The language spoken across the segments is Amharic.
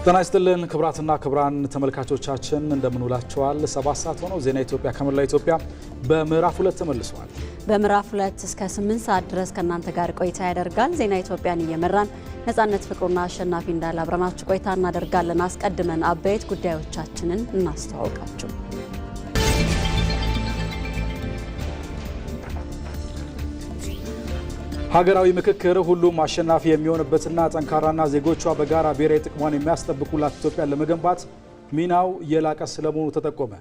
ጤና ይስጥልን ክብራትና ክብራን ተመልካቾቻችን እንደምን ውላችኋል። 7 ሰዓት ሆኖ ዜና ኢትዮጵያ ከመላ ኢትዮጵያ በምዕራፍ 2 ተመልሷል። በምዕራፍ 2 እስከ 8 ሰዓት ድረስ ከናንተ ጋር ቆይታ ያደርጋል። ዜና ኢትዮጵያን እየመራን ነጻነት ፍቅሩና አሸናፊ እንዳለ አብረናችሁ ቆይታ እናደርጋለን። አስቀድመን አበይት ጉዳዮቻችንን እናስተዋውቃችሁ። ሀገራዊ ምክክር ሁሉም አሸናፊ የሚሆንበትና ጠንካራና ዜጎቿ በጋራ ብሔራዊ ጥቅሟን የሚያስጠብቁላት ኢትዮጵያን ለመገንባት ሚናው የላቀ ስለመሆኑ ተጠቆመ።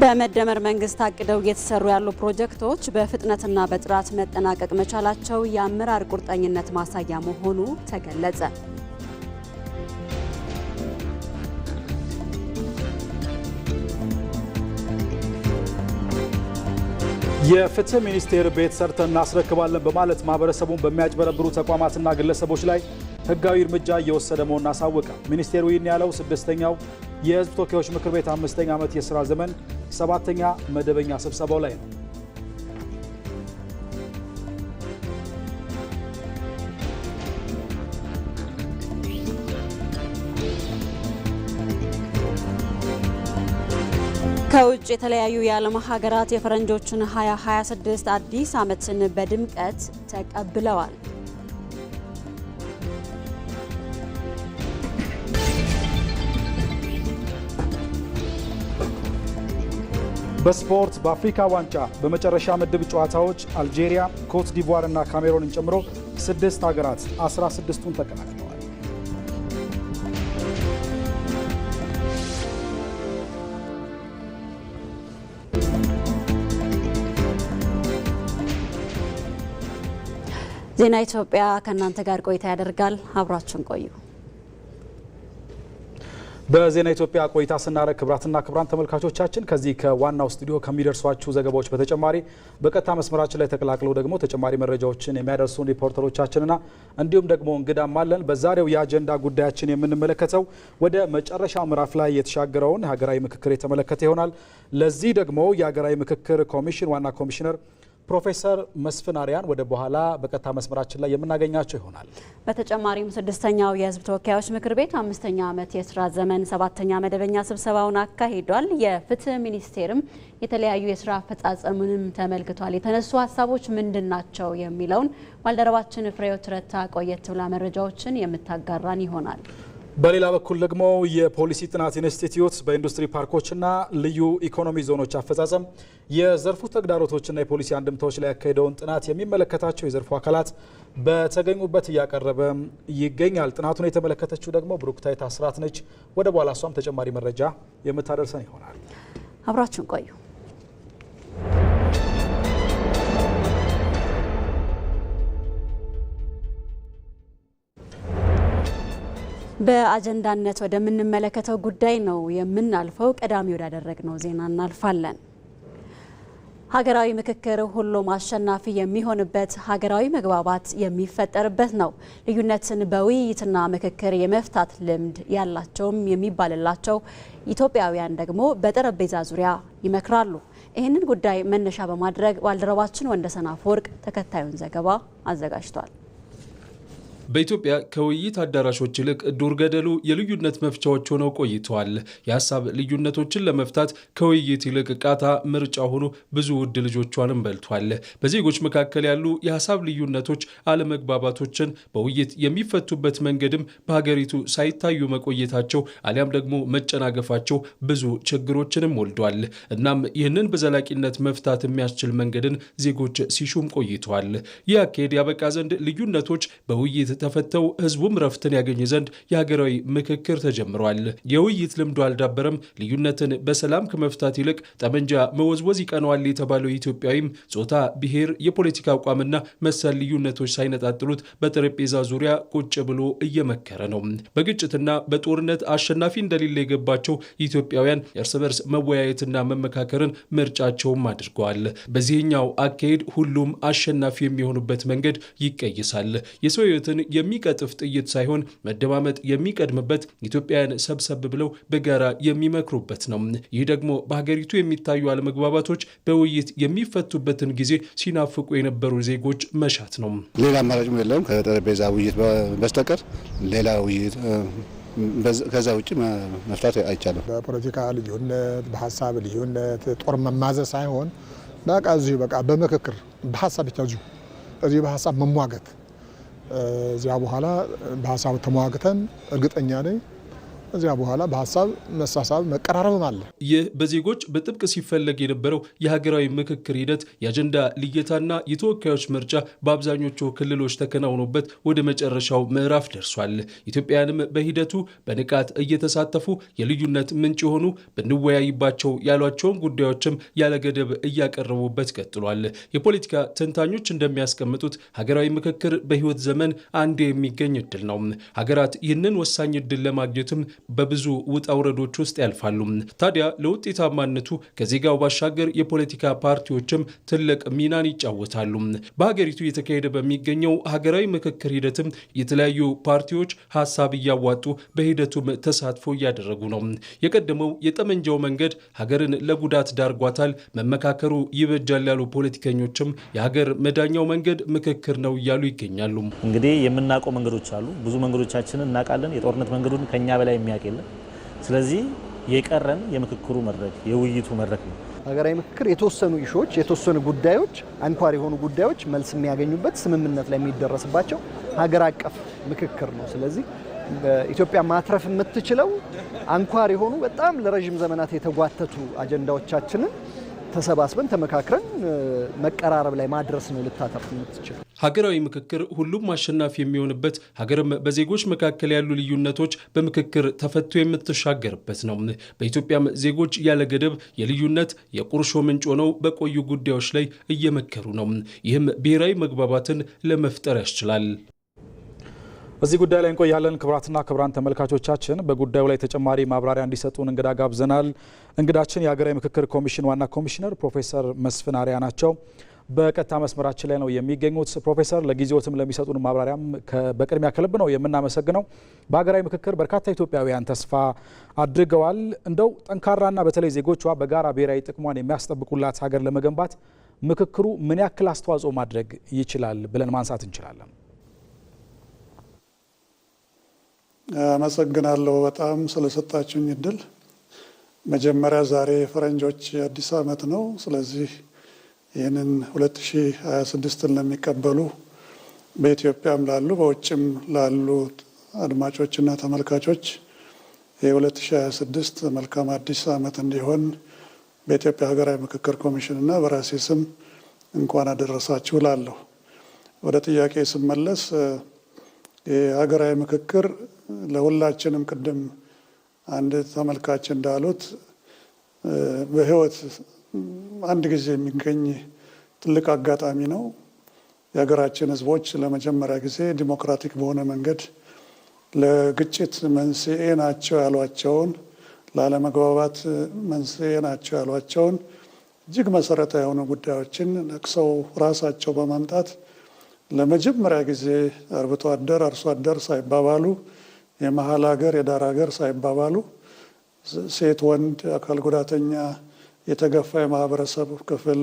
በመደመር መንግስት አቅደው እየተሰሩ ያሉ ፕሮጀክቶች በፍጥነትና በጥራት መጠናቀቅ መቻላቸው የአመራር ቁርጠኝነት ማሳያ መሆኑ ተገለጸ። የፍትህ ሚኒስቴር ቤት ሰርተን እናስረክባለን በማለት ማህበረሰቡን በሚያጭበረብሩ ተቋማትና ግለሰቦች ላይ ህጋዊ እርምጃ እየወሰደ መሆኑን አሳወቀ። ሚኒስቴሩ ይህን ያለው 6ኛው የህዝብ ተወካዮች ምክር ቤት 5ኛ ዓመት የሥራ ዘመን 7ኛ መደበኛ ስብሰባው ላይ ነው። ከውጭ የተለያዩ የዓለም ሀገራት የፈረንጆችን 2026 አዲስ ዓመትን በድምቀት ተቀብለዋል። በስፖርት በአፍሪካ ዋንጫ በመጨረሻ ምድብ ጨዋታዎች አልጄሪያ፣ ኮት ዲቯር እና ካሜሮንን ጨምሮ 6 ሀገራት 16ቱን ተቀላቅለዋል። ዜና ኢትዮጵያ ከናንተ ጋር ቆይታ ያደርጋል። አብራችሁን ቆዩ። በዜና ኢትዮጵያ ቆይታ ስናደርግ ክብራትና ክብራን ተመልካቾቻችን ከዚህ ከዋናው ስቱዲዮ ከሚደርሷችሁ ዘገባዎች በተጨማሪ በቀጥታ መስመራችን ላይ ተቀላቅለው ደግሞ ተጨማሪ መረጃዎችን የሚያደርሱን ሪፖርተሮቻችንና እንዲሁም ደግሞ እንግዳም አለን። በዛሬው የአጀንዳ ጉዳያችን የምንመለከተው ወደ መጨረሻ ምዕራፍ ላይ የተሻገረውን ሀገራዊ ምክክር የተመለከተ ይሆናል። ለዚህ ደግሞ የሀገራዊ ምክክር ኮሚሽን ዋና ኮሚሽነር ፕሮፌሰር መስፍን አርያን ወደ በኋላ በቀጥታ መስመራችን ላይ የምናገኛቸው ይሆናል። በተጨማሪም 6ኛው የህዝብ ተወካዮች ምክር ቤት 5ኛ ዓመት የሥራ ዘመን 7ኛ መደበኛ ስብሰባውን አካሂዷል። የፍትህ ሚኒስቴርም የተለያዩ የሥራ አፈጻጸሙንም ተመልክቷል። የተነሱ ሀሳቦች ምንድናቸው የሚለውን ባልደረባችን ፍሬህይወት ረታ ቆየት ብላ መረጃዎችን የምታጋራን ይሆናል። በሌላ በኩል ደግሞ የፖሊሲ ጥናት ኢንስቲትዩት በኢንዱስትሪ ፓርኮችና ልዩ ኢኮኖሚ ዞኖች አፈጻጸም የዘርፉ ተግዳሮቶችና የፖሊሲ አንድምታዎች ላይ ያካሄደውን ጥናት የሚመለከታቸው የዘርፉ አካላት በተገኙበት እያቀረበ ይገኛል። ጥናቱን የተመለከተችው ደግሞ ብሩክታይት አስራት ነች። ወደ በኋላ እሷም ተጨማሪ መረጃ የምታደርሰን ይሆናል። አብራችሁን ቆዩ። በአጀንዳነት ወደምንመለከተው ጉዳይ ነው የምናልፈው። ቀዳሚ ወዳደረግነው ዜና እናልፋለን። ሀገራዊ ምክክር ሁሉም አሸናፊ የሚሆንበት ሀገራዊ መግባባት የሚፈጠርበት ነው። ልዩነትን በውይይትና ምክክር የመፍታት ልምድ ያላቸውም የሚባልላቸው ኢትዮጵያውያን ደግሞ በጠረጴዛ ዙሪያ ይመክራሉ። ይህንን ጉዳይ መነሻ በማድረግ ባልደረባችን ወንደሰን አፈወርቅ ተከታዩን ዘገባ አዘጋጅቷል። በኢትዮጵያ ከውይይት አዳራሾች ይልቅ ዱር ገደሉ የልዩነት መፍቻዎች ሆነው ቆይተዋል። የሀሳብ ልዩነቶችን ለመፍታት ከውይይት ይልቅ ቃታ ምርጫ ሆኖ ብዙ ውድ ልጆቿንም በልቷል። በዜጎች መካከል ያሉ የሀሳብ ልዩነቶች፣ አለመግባባቶችን በውይይት የሚፈቱበት መንገድም በሀገሪቱ ሳይታዩ መቆየታቸው አሊያም ደግሞ መጨናገፋቸው ብዙ ችግሮችንም ወልዷል። እናም ይህንን በዘላቂነት መፍታት የሚያስችል መንገድን ዜጎች ሲሹም ቆይተዋል። ይህ አካሄድ ያበቃ ዘንድ ልዩነቶች በውይይት ተፈተው ህዝቡም ረፍትን ያገኝ ዘንድ የሀገራዊ ምክክር ተጀምሯል። የውይይት ልምዱ አልዳበረም። ልዩነትን በሰላም ከመፍታት ይልቅ ጠመንጃ መወዝወዝ ይቀነዋል የተባለው ኢትዮጵያዊም ጾታ፣ ብሔር፣ የፖለቲካ አቋምና መሰል ልዩነቶች ሳይነጣጥሉት በጠረጴዛ ዙሪያ ቁጭ ብሎ እየመከረ ነው። በግጭትና በጦርነት አሸናፊ እንደሌለ የገባቸው ኢትዮጵያውያን እርስ በርስ መወያየትና መመካከርን ምርጫቸውም አድርገዋል። በዚህኛው አካሄድ ሁሉም አሸናፊ የሚሆኑበት መንገድ ይቀይሳል። የሰው ህይወትን የሚቀጥፍ ጥይት ሳይሆን መደማመጥ የሚቀድምበት ኢትዮጵያውያን ሰብሰብ ብለው በጋራ የሚመክሩበት ነው። ይህ ደግሞ በሀገሪቱ የሚታዩ አለመግባባቶች በውይይት የሚፈቱበትን ጊዜ ሲናፍቁ የነበሩ ዜጎች መሻት ነው። ሌላ አማራጭ የለም ከጠረጴዛ ውይይት በስተቀር ሌላ ውይይት ከዛ ውጪ መፍታት አይቻልም። በፖለቲካ ልዩነት፣ በሐሳብ ልዩነት ጦር መማዘዝ ሳይሆን በቃ እዚሁ በቃ በምክክር በሐሳብ ብቻ እዚሁ በሐሳብ መሟገት እዚያ በኋላ በሐሳብ ተሟግተን እርግጠኛ ነኝ እዚያ በኋላ በሐሳብ መሳሳብ መቀራረብም አለ። ይህ በዜጎች በጥብቅ ሲፈለግ የነበረው የሀገራዊ ምክክር ሂደት የአጀንዳ ልየታና የተወካዮች ምርጫ በአብዛኞቹ ክልሎች ተከናውኖበት ወደ መጨረሻው ምዕራፍ ደርሷል። ኢትዮጵያውያንም በሂደቱ በንቃት እየተሳተፉ የልዩነት ምንጭ የሆኑ ብንወያይባቸው ያሏቸውን ጉዳዮችም ያለገደብ እያቀረቡበት ቀጥሏል። የፖለቲካ ተንታኞች እንደሚያስቀምጡት ሀገራዊ ምክክር በህይወት ዘመን አንድ የሚገኝ እድል ነው። ሀገራት ይህንን ወሳኝ እድል ለማግኘትም በብዙ ውጣ ውረዶች ውስጥ ያልፋሉ። ታዲያ ለውጤታማነቱ ከዜጋው ባሻገር የፖለቲካ ፓርቲዎችም ትልቅ ሚናን ይጫወታሉ። በሀገሪቱ የተካሄደ በሚገኘው ሀገራዊ ምክክር ሂደትም የተለያዩ ፓርቲዎች ሀሳብ እያዋጡ በሂደቱም ተሳትፎ እያደረጉ ነው። የቀደመው የጠመንጃው መንገድ ሀገርን ለጉዳት ዳርጓታል፣ መመካከሩ ይበጃል ያሉ ፖለቲከኞችም የሀገር መዳኛው መንገድ ምክክር ነው እያሉ ይገኛሉ። እንግዲህ የምናውቀው መንገዶች አሉ። ብዙ መንገዶቻችንን እናውቃለን። የጦርነት መንገዱን ከኛ በላይ የሚያውቅ የለም። ስለዚህ የቀረን የምክክሩ መድረክ የውይይቱ መድረክ ነው። ሀገራዊ ምክክር የተወሰኑ ኢሹዎች የተወሰኑ ጉዳዮች አንኳር የሆኑ ጉዳዮች መልስ የሚያገኙበት ስምምነት ላይ የሚደረስባቸው ሀገር አቀፍ ምክክር ነው። ስለዚህ ኢትዮጵያ ማትረፍ የምትችለው አንኳር የሆኑ በጣም ለረጅም ዘመናት የተጓተቱ አጀንዳዎቻችንን ተሰባስበን ተመካክረን መቀራረብ ላይ ማድረስ ነው ልታተርፍ የምትችለው። ሀገራዊ ምክክር ሁሉም አሸናፊ የሚሆንበት ሀገርም በዜጎች መካከል ያሉ ልዩነቶች በምክክር ተፈቶ የምትሻገርበት ነው። በኢትዮጵያም ዜጎች ያለ ገደብ የልዩነት የቁርሾ ምንጭ ሆነው በቆዩ ጉዳዮች ላይ እየመከሩ ነው። ይህም ብሔራዊ መግባባትን ለመፍጠር ያስችላል። በዚህ ጉዳይ ላይ እንቆያለን። ክቡራትና ክቡራን ተመልካቾቻችን በጉዳዩ ላይ ተጨማሪ ማብራሪያ እንዲሰጡን እንግዳ ጋብዘናል። እንግዳችን የሀገራዊ ምክክር ኮሚሽን ዋና ኮሚሽነር ፕሮፌሰር መስፍን አርአያ ናቸው። በቀጥታ መስመራችን ላይ ነው የሚገኙት። ፕሮፌሰር ለጊዜዎትም ለሚሰጡን ማብራሪያም በቅድሚያ ከልብ ነው የምናመሰግነው። በሀገራዊ ምክክር በርካታ ኢትዮጵያውያን ተስፋ አድርገዋል። እንደው ጠንካራና በተለይ ዜጎቿ በጋራ ብሔራዊ ጥቅሟን የሚያስጠብቁላት ሀገር ለመገንባት ምክክሩ ምን ያክል አስተዋጽኦ ማድረግ ይችላል ብለን ማንሳት እንችላለን? አመሰግናለሁ በጣም ስለሰጣችሁኝ እድል። መጀመሪያ ዛሬ ፈረንጆች አዲስ ዓመት ነው። ስለዚህ ይህንን 2026ን ለሚቀበሉ በኢትዮጵያም ላሉ በውጭም ላሉ አድማጮችና ተመልካቾች የ2026 መልካም አዲስ ዓመት እንዲሆን በኢትዮጵያ ሀገራዊ ምክክር ኮሚሽንና በራሴ ስም እንኳን አደረሳችሁ እላለሁ። ወደ ጥያቄ ስመለስ የሀገራዊ ምክክር ለሁላችንም ቅድም አንድ ተመልካች እንዳሉት በህይወት አንድ ጊዜ የሚገኝ ትልቅ አጋጣሚ ነው። የሀገራችን ህዝቦች ለመጀመሪያ ጊዜ ዲሞክራቲክ በሆነ መንገድ ለግጭት መንስኤ ናቸው ያሏቸውን፣ ላለመግባባት መንስኤ ናቸው ያሏቸውን እጅግ መሰረታዊ የሆኑ ጉዳዮችን ነቅሰው ራሳቸው በማምጣት ለመጀመሪያ ጊዜ አርብቶ አደር አርሶ አደር ሳይባባሉ፣ የመሀል ሀገር የዳር ሀገር ሳይባባሉ፣ ሴት ወንድ፣ አካል ጉዳተኛ፣ የተገፋ የማህበረሰብ ክፍል፣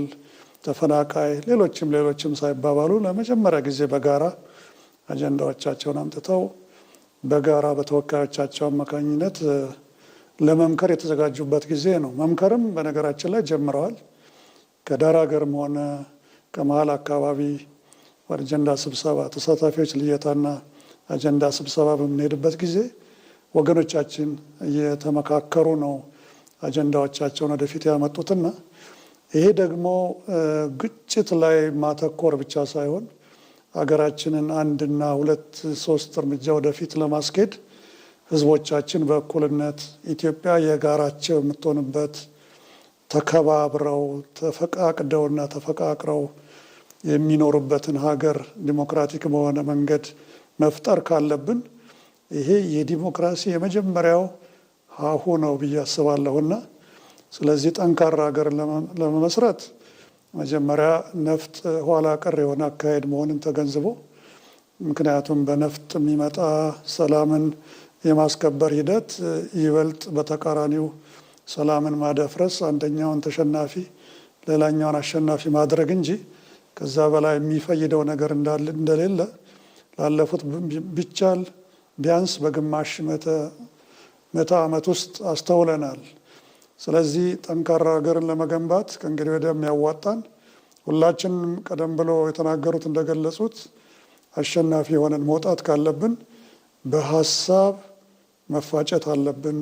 ተፈናቃይ፣ ሌሎችም ሳይባባሉ ለመጀመሪያ ጊዜ በጋራ አጀንዳዎቻቸውን አምጥተው በጋራ በተወካዮቻቸው አማካኝነት ለመምከር የተዘጋጁበት ጊዜ ነው። መምከርም በነገራችን ላይ ጀምረዋል። ከዳር ሀገርም ሆነ ከመሀል አካባቢ አጀንዳ ስብሰባ ተሳታፊዎች ልየታና አጀንዳ ስብሰባ በምንሄድበት ጊዜ ወገኖቻችን እየተመካከሩ ነው አጀንዳዎቻቸውን ወደፊት ያመጡትና ይሄ ደግሞ ግጭት ላይ ማተኮር ብቻ ሳይሆን ሀገራችንን አንድና ሁለት ሶስት እርምጃ ወደፊት ለማስኬድ ህዝቦቻችን በእኩልነት ኢትዮጵያ የጋራቸው የምትሆንበት ተከባብረው ተፈቃቅደውና ተፈቃቅረው የሚኖሩበትን ሀገር ዲሞክራቲክ በሆነ መንገድ መፍጠር ካለብን ይሄ የዲሞክራሲ የመጀመሪያው ሀሁ ነው ብዬ አስባለሁና ስለዚህ ጠንካራ ሀገር ለመመስረት መጀመሪያ ነፍጥ ኋላ ቀር የሆነ አካሄድ መሆንን ተገንዝቦ ምክንያቱም በነፍጥ የሚመጣ ሰላምን የማስከበር ሂደት ይበልጥ በተቃራኒው ሰላምን ማደፍረስ፣ አንደኛውን ተሸናፊ ሌላኛውን አሸናፊ ማድረግ እንጂ ከዛ በላይ የሚፈይደው ነገር እንደሌለ ላለፉት ቢቻል ቢያንስ በግማሽ ምዕተ ዓመት ውስጥ አስተውለናል። ስለዚህ ጠንካራ ሀገርን ለመገንባት ከእንግዲህ ወዲያ የሚያዋጣን ሁላችንም ቀደም ብሎ የተናገሩት እንደገለጹት አሸናፊ የሆነን መውጣት ካለብን በሀሳብ መፋጨት አለብን።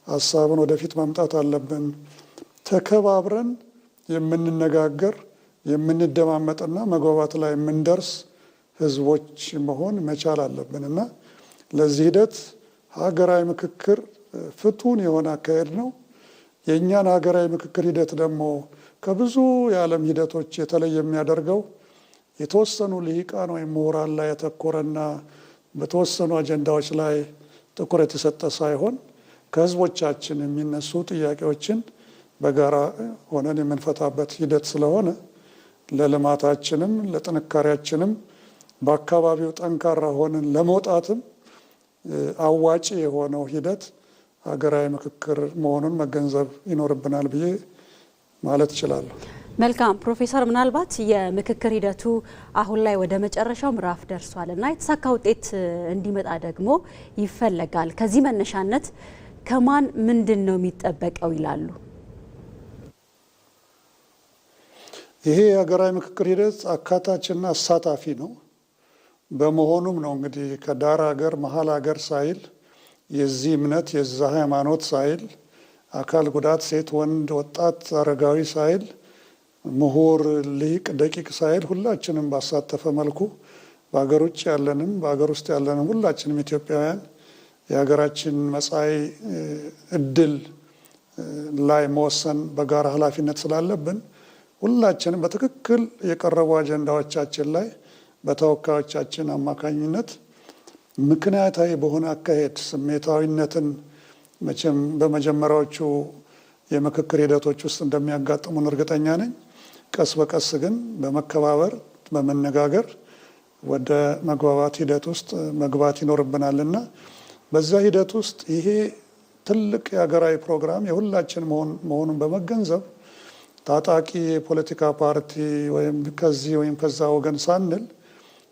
ሀሳብን ወደፊት ማምጣት አለብን። ተከባብረን የምንነጋገር የምንደማመጥና መግባባት ላይ የምንደርስ ህዝቦች መሆን መቻል አለብን እና ለዚህ ሂደት ሀገራዊ ምክክር ፍቱን የሆነ አካሄድ ነው። የእኛን ሀገራዊ ምክክር ሂደት ደግሞ ከብዙ የዓለም ሂደቶች የተለየ የሚያደርገው የተወሰኑ ልሂቃን ወይም ምሁራን ላይ ያተኮረና በተወሰኑ አጀንዳዎች ላይ ትኩረት የሰጠ ሳይሆን ከህዝቦቻችን የሚነሱ ጥያቄዎችን በጋራ ሆነን የምንፈታበት ሂደት ስለሆነ ለልማታችንም ለጥንካሬያችንም በአካባቢው ጠንካራ ሆነን ለመውጣትም አዋጪ የሆነው ሂደት ሀገራዊ ምክክር መሆኑን መገንዘብ ይኖርብናል ብዬ ማለት እችላለሁ። መልካም ፕሮፌሰር፣ ምናልባት የምክክር ሂደቱ አሁን ላይ ወደ መጨረሻው ምዕራፍ ደርሷል እና የተሳካ ውጤት እንዲመጣ ደግሞ ይፈለጋል። ከዚህ መነሻነት ከማን ምንድን ነው የሚጠበቀው ይላሉ? ይሄ የሀገራዊ ምክክር ሂደት አካታችና አሳታፊ ነው። በመሆኑም ነው እንግዲህ ከዳር ሀገር መሀል ሀገር ሳይል የዚህ እምነት የዛ ሃይማኖት ሳይል አካል ጉዳት ሴት ወንድ ወጣት አረጋዊ ሳይል ምሁር ሊቅ ደቂቅ ሳይል ሁላችንም ባሳተፈ መልኩ በሀገር ውጭ ያለንም በሀገር ውስጥ ያለንም ሁላችንም ኢትዮጵያውያን የሀገራችን መጻኢ እድል ላይ መወሰን በጋራ ኃላፊነት ስላለብን ሁላችንም በትክክል የቀረቡ አጀንዳዎቻችን ላይ በተወካዮቻችን አማካኝነት ምክንያታዊ በሆነ አካሄድ ስሜታዊነትን መቼም በመጀመሪያዎቹ የምክክር ሂደቶች ውስጥ እንደሚያጋጥሙን እርግጠኛ ነኝ። ቀስ በቀስ ግን በመከባበር በመነጋገር ወደ መግባባት ሂደት ውስጥ መግባት ይኖርብናልና በዛ ሂደት ውስጥ ይሄ ትልቅ የሀገራዊ ፕሮግራም የሁላችን መሆኑን በመገንዘብ ታጣቂ የፖለቲካ ፓርቲ ወይም ከዚህ ወይም ከዛ ወገን ሳንል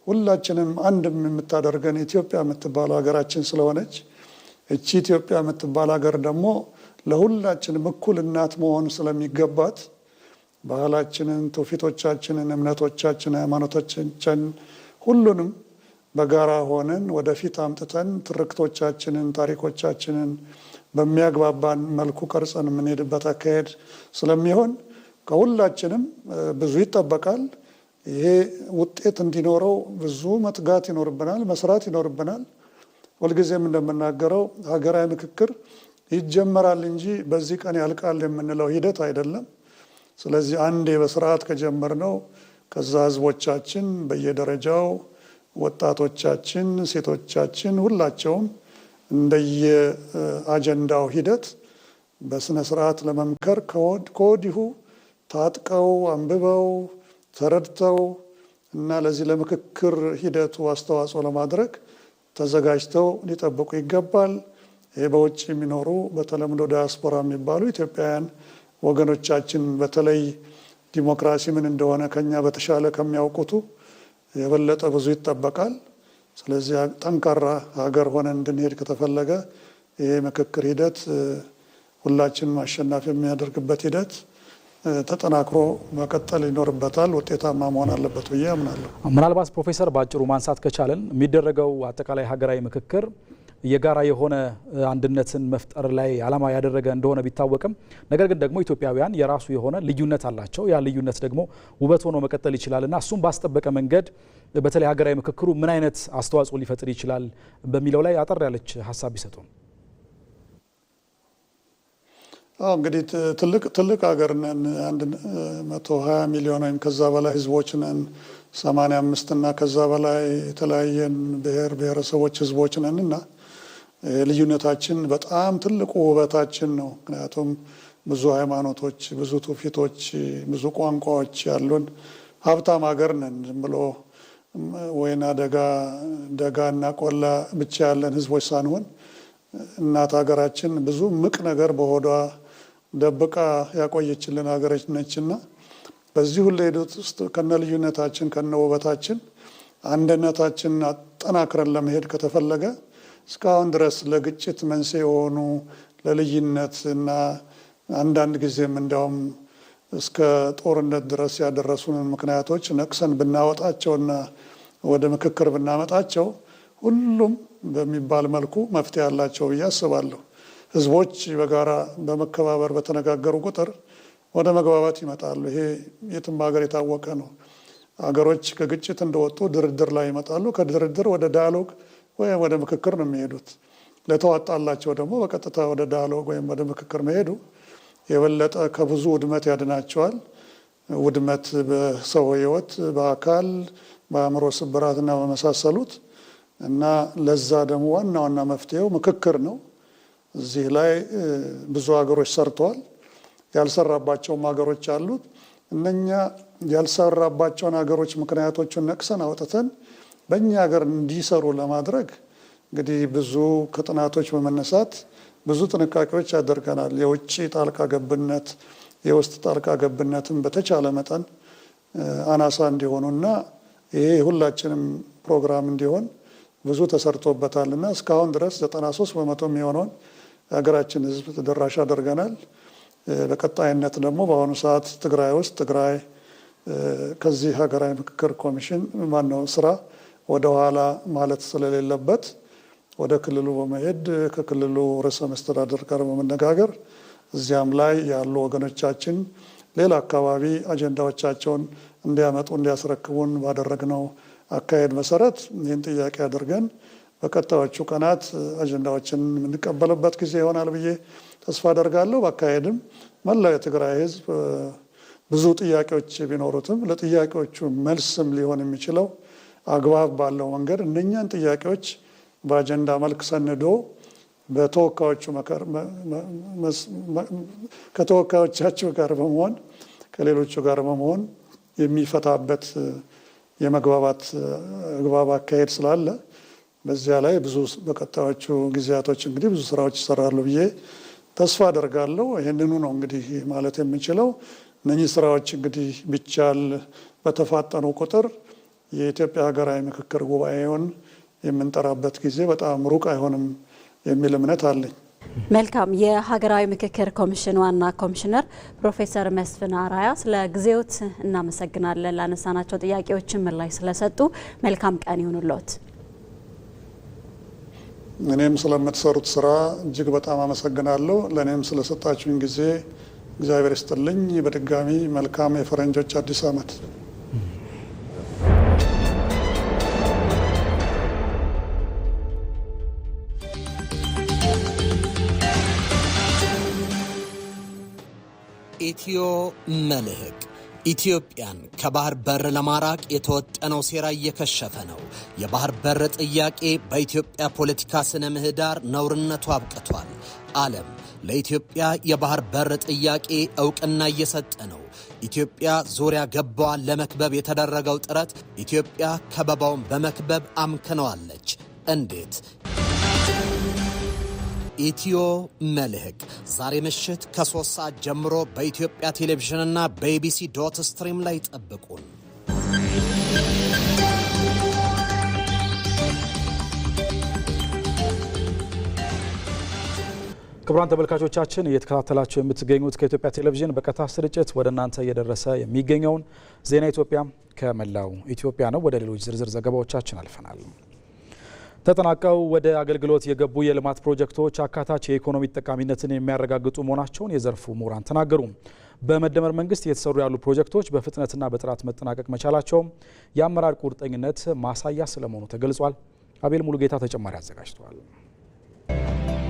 ሁላችንም አንድም የምታደርገን ኢትዮጵያ የምትባለው ሀገራችን ስለሆነች እቺ ኢትዮጵያ የምትባል ሀገር ደግሞ ለሁላችንም እኩል እናት መሆን ስለሚገባት ባህላችንን፣ ትውፊቶቻችንን፣ እምነቶቻችንን፣ ሃይማኖቶቻችንን ሁሉንም በጋራ ሆነን ወደፊት አምጥተን ትርክቶቻችንን፣ ታሪኮቻችንን በሚያግባባን መልኩ ቀርጸን የምንሄድበት አካሄድ ስለሚሆን ከሁላችንም ብዙ ይጠበቃል። ይሄ ውጤት እንዲኖረው ብዙ መትጋት ይኖርብናል፣ መስራት ይኖርብናል። ሁልጊዜም እንደምናገረው ሀገራዊ ምክክር ይጀመራል እንጂ በዚህ ቀን ያልቃል የምንለው ሂደት አይደለም። ስለዚህ አንዴ በስርዓት ከጀመርነው ከዛ ህዝቦቻችን በየደረጃው ወጣቶቻችን፣ ሴቶቻችን ሁላቸውም እንደየ አጀንዳው ሂደት በስነ ስርዓት ለመምከር ከወዲሁ ታጥቀው አንብበው ተረድተው እና ለዚህ ለምክክር ሂደቱ አስተዋጽኦ ለማድረግ ተዘጋጅተው ሊጠብቁ ይገባል። ይህ በውጭ የሚኖሩ በተለምዶ ዲያስፖራ የሚባሉ ኢትዮጵያውያን ወገኖቻችን በተለይ ዲሞክራሲ ምን እንደሆነ ከኛ በተሻለ ከሚያውቁቱ የበለጠ ብዙ ይጠበቃል። ስለዚህ ጠንካራ ሀገር ሆነን እንድንሄድ ከተፈለገ ይሄ ምክክር ሂደት ሁላችንም አሸናፊ የሚያደርግበት ሂደት ተጠናክሮ መቀጠል ይኖርበታል። ውጤታማ መሆን አለበት ብዬ አምናለሁ። ምናልባት ፕሮፌሰር ባጭሩ ማንሳት ከቻለን የሚደረገው አጠቃላይ ሀገራዊ ምክክር የጋራ የሆነ አንድነትን መፍጠር ላይ ዓላማ ያደረገ እንደሆነ ቢታወቅም ነገር ግን ደግሞ ኢትዮጵያውያን የራሱ የሆነ ልዩነት አላቸው። ያ ልዩነት ደግሞ ውበት ሆኖ መቀጠል ይችላልና እሱም ባስጠበቀ መንገድ በተለይ ሀገራዊ ምክክሩ ምን አይነት አስተዋጽኦ ሊፈጥር ይችላል በሚለው ላይ አጠር ያለች ሀሳብ ቢሰጡን። እንግዲህ ትልቅ ሀገር ነን። 120 ሚሊዮን ወይም ከዛ በላይ ህዝቦች ነን። 85 እና ከዛ በላይ የተለያየን ብሔር ብሔረሰቦች ህዝቦች ነን እና ልዩነታችን በጣም ትልቁ ውበታችን ነው። ምክንያቱም ብዙ ሃይማኖቶች፣ ብዙ ትውፊቶች፣ ብዙ ቋንቋዎች ያሉን ሀብታም ሀገር ነን። ዝም ብሎ ወይና ደጋና ቆላ ብቻ ያለን ህዝቦች ሳንሆን እናት ሀገራችን ብዙ ምቅ ነገር በሆዷ ደብቃ ያቆየችልን ሀገር ነችና በዚህ ሁሉ ሂደት ውስጥ ከነ ልዩነታችን ከነ ውበታችን አንድነታችን አጠናክረን ለመሄድ ከተፈለገ እስካሁን ድረስ ለግጭት መንስኤ የሆኑ ለልዩነትና አንዳንድ ጊዜም እንደውም እስከ ጦርነት ድረስ ያደረሱንን ምክንያቶች ነቅሰን ብናወጣቸውና ወደ ምክክር ብናመጣቸው ሁሉም በሚባል መልኩ መፍትሄ ያላቸው ብዬ አስባለሁ። ህዝቦች በጋራ በመከባበር በተነጋገሩ ቁጥር ወደ መግባባት ይመጣሉ። ይሄ የትም ሀገር የታወቀ ነው። ሀገሮች ከግጭት እንደወጡ ድርድር ላይ ይመጣሉ። ከድርድር ወደ ዳያሎግ ወይም ወደ ምክክር ነው የሚሄዱት። ለተዋጣላቸው ደግሞ በቀጥታ ወደ ዳያሎግ ወይም ወደ ምክክር መሄዱ የበለጠ ከብዙ ውድመት ያድናቸዋል። ውድመት በሰው ህይወት፣ በአካል፣ በአእምሮ ስብራትና በመሳሰሉት እና ለዛ ደግሞ ዋና መፍትሄው ምክክር ነው። እዚህ ላይ ብዙ ሀገሮች ሰርተዋል። ያልሰራባቸውም ሀገሮች አሉት። እነኛ ያልሰራባቸውን ሀገሮች ምክንያቶችን ነቅሰን አውጥተን በእኛ ሀገር እንዲሰሩ ለማድረግ እንግዲህ ብዙ ከጥናቶች በመነሳት ብዙ ጥንቃቄዎች ያደርገናል። የውጭ ጣልቃ ገብነት፣ የውስጥ ጣልቃ ገብነትን በተቻለ መጠን አናሳ እንዲሆኑና ይሄ ሁላችንም ፕሮግራም እንዲሆን ብዙ ተሰርቶበታልና እስካሁን ድረስ 93% የሚሆነውን የሀገራችን ህዝብ ተደራሽ አድርገናል። በቀጣይነት ደግሞ በአሁኑ ሰዓት ትግራይ ከዚህ ሀገራዊ ምክክር ኮሚሽን ስራ ወደ ኋላ ማለት ስለሌለበት ወደ ክልሉ በመሄድ ከክልሉ ርዕሰ መስተዳድር ጋር በመነጋገር እዚያም ላይ ያሉ ወገኖቻችን ሌላ አካባቢ አጀንዳዎቻቸውን እንዲያመጡ እንዲያስረክቡን ባደረግነው አካሄድ መሰረት ይህን ጥያቄ አድርገን በቀጣዮቹ ቀናት አጀንዳዎችን የምንቀበልበት ጊዜ ይሆናል ብዬ ተስፋ አደርጋለሁ። በአካሄድም መላው የትግራይ ህዝብ ብዙ ጥያቄዎች ቢኖሩትም ለጥያቄዎቹ መልስም ሊሆን የሚችለው አግባብ ባለው መንገድ እነኛን ጥያቄዎች በአጀንዳ መልክ ሰንዶ ከተወካዮቻቸው ጋር በመሆን ከሌሎቹ ጋር በመሆን የሚፈታበት የመግባባት አግባብ አካሄድ ስላለ በዚያ ላይ ብዙ በቀጣዮቹ ጊዜያቶች እንግዲህ ብዙ ስራዎች ይሰራሉ ብዬ ተስፋ አደርጋለሁ። ይህንኑ ነው እንግዲህ ማለት የምንችለው። እነኚህ ስራዎች እንግዲህ ቢቻል በተፋጠኑ ቁጥር የኢትዮጵያ ሀገራዊ ምክክር ጉባኤውን የምንጠራበት ጊዜ በጣም ሩቅ አይሆንም የሚል እምነት አለኝ። መልካም። የሀገራዊ ምክክር ኮሚሽን ዋና ኮሚሽነር ፕሮፌሰር መስፍን አራያ ስለ ጊዜዎት እናመሰግናለን። ላነሳናቸው ጥያቄዎችን ምላሽ ስለሰጡ መልካም ቀን ይሁንልዎት። እኔም ስለምትሰሩት ስራ እጅግ በጣም አመሰግናለሁ። ለእኔም ስለሰጣችሁኝ ጊዜ እግዚአብሔር ይስጥልኝ። በድጋሚ መልካም የፈረንጆች አዲስ ዓመት። ኢትዮ መልህቅ ኢትዮጵያን ከባህር በር ለማራቅ የተወጠነው ሴራ እየከሸፈ ነው። የባህር በር ጥያቄ በኢትዮጵያ ፖለቲካ ስነ ምህዳር ነውርነቱ አብቅቷል። ዓለም ለኢትዮጵያ የባህር በር ጥያቄ ዕውቅና እየሰጠ ነው። ኢትዮጵያ ዙሪያ ገባዋን ለመክበብ የተደረገው ጥረት ኢትዮጵያ ከበባውን በመክበብ አምክነዋለች። እንዴት? ኢትዮ መልህቅ ዛሬ ምሽት ከ3 ሰዓት ጀምሮ በኢትዮጵያ ቴሌቪዥንና በኢቢሲ.ስትሪም ላይ ጠብቁን። ክቡራን ተመልካቾቻችን እየተከታተላችሁ የምትገኙት ከኢትዮጵያ ቴሌቪዥን በቀጥታ ስርጭት ወደ እናንተ እየደረሰ የሚገኘውን ዜና ኢትዮጵያ ከመላው ኢትዮጵያ ነው። ወደ ሌሎች ዝርዝር ዘገባዎቻችን አልፈናል። ተጠናቀው ወደ አገልግሎት የገቡ የልማት ፕሮጀክቶች አካታች የኢኮኖሚ ተጠቃሚነትን የሚያረጋግጡ መሆናቸውን የዘርፉ ምሁራን ተናገሩ። በመደመር መንግስት እየተሰሩ ያሉ ፕሮጀክቶች በፍጥነትና በጥራት መጠናቀቅ መቻላቸውም የአመራር ቁርጠኝነት ማሳያ ስለመሆኑ ተገልጿል። አቤል ሙሉጌታ ተጨማሪ አዘጋጅቷል።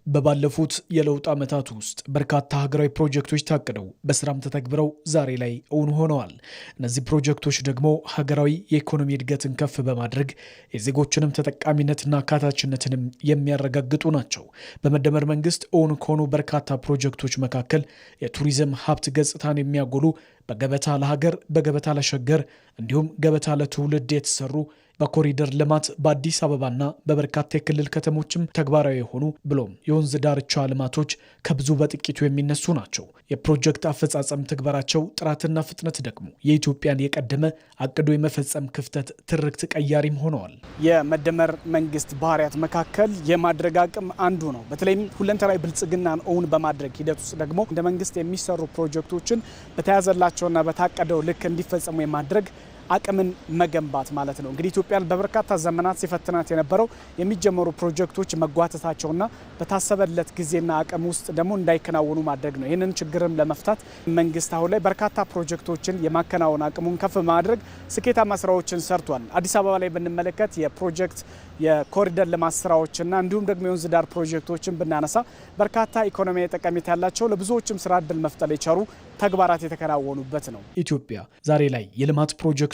በባለፉት የለውጥ ዓመታት ውስጥ በርካታ ሀገራዊ ፕሮጀክቶች ታቅደው በስራም ተተግብረው ዛሬ ላይ እውን ሆነዋል። እነዚህ ፕሮጀክቶች ደግሞ ሀገራዊ የኢኮኖሚ እድገትን ከፍ በማድረግ የዜጎችንም ተጠቃሚነትና አካታችነትንም የሚያረጋግጡ ናቸው። በመደመር መንግስት እውን ከሆኑ በርካታ ፕሮጀክቶች መካከል የቱሪዝም ሀብት ገጽታን የሚያጎሉ በገበታ ለሀገር፣ በገበታ ለሸገር እንዲሁም ገበታ ለትውልድ የተሰሩ በኮሪደር ልማት በአዲስ አበባና በበርካታ የክልል ከተሞችም ተግባራዊ የሆኑ ብሎም የወንዝ ዳርቻ ልማቶች ከብዙ በጥቂቱ የሚነሱ ናቸው። የፕሮጀክት አፈጻጸም ትግበራቸው ጥራትና ፍጥነት ደግሞ የኢትዮጵያን የቀደመ አቅዶ የመፈጸም ክፍተት ትርክት ቀያሪም ሆነዋል። የመደመር መንግስት ባህሪያት መካከል የማድረግ አቅም አንዱ ነው። በተለይም ሁለንተናዊ ብልጽግናን እውን በማድረግ ሂደት ውስጥ ደግሞ እንደ መንግስት የሚሰሩ ፕሮጀክቶችን በተያዘላቸውና በታቀደው ልክ እንዲፈጸሙ የማድረግ አቅምን መገንባት ማለት ነው። እንግዲህ ኢትዮጵያን በበርካታ ዘመናት ሲፈትናት የነበረው የሚጀመሩ ፕሮጀክቶች መጓተታቸውና በታሰበለት ጊዜና አቅም ውስጥ ደግሞ እንዳይከናወኑ ማድረግ ነው። ይህንን ችግርም ለመፍታት መንግስት አሁን ላይ በርካታ ፕሮጀክቶችን የማከናወን አቅሙን ከፍ ማድረግ ስኬታማ ስራዎችን ሰርቷል። አዲስ አበባ ላይ ብንመለከት የፕሮጀክት የኮሪደር ልማት ስራዎችና እንዲሁም ደግሞ የወንዝ ዳር ፕሮጀክቶችን ብናነሳ በርካታ ኢኮኖሚያዊ ጠቀሜታ ያላቸው ለብዙዎችም ስራ እድል መፍጠር የቻሉ ተግባራት የተከናወኑበት ነው። ኢትዮጵያ ዛሬ ላይ የልማት ፕሮጀክቶቿን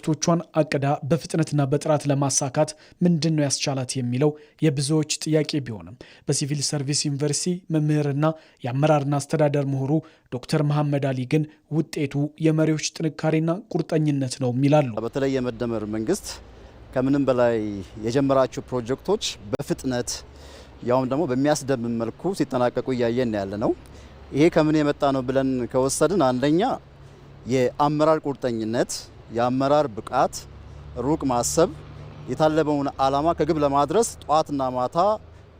አቅዳ በፍጥነትና በጥራት ለማሳካት ምንድነው ያስቻላት የሚለው የብዙዎች ጥያቄ ቢሆንም በሲቪል ሰርቪስ ዩኒቨርሲቲ መምህርና የአመራርና አስተዳደር ምሁሩ ዶክተር መሐመድ አሊ ግን ውጤቱ የመሪዎች ጥንካሬና ቁርጠኝነት ነው ይላሉ። በተለይ የመደመር መንግስት ከምንም በላይ የጀመራቸው ፕሮጀክቶች በፍጥነት ያውም ደግሞ በሚያስደምም መልኩ ሲጠናቀቁ እያየን ያለ ነው። ይሄ ከምን የመጣ ነው ብለን ከወሰድን አንደኛ የአመራር ቁርጠኝነት፣ የአመራር ብቃት፣ ሩቅ ማሰብ፣ የታለመውን ዓላማ ከግብ ለማድረስ ጧትና ማታ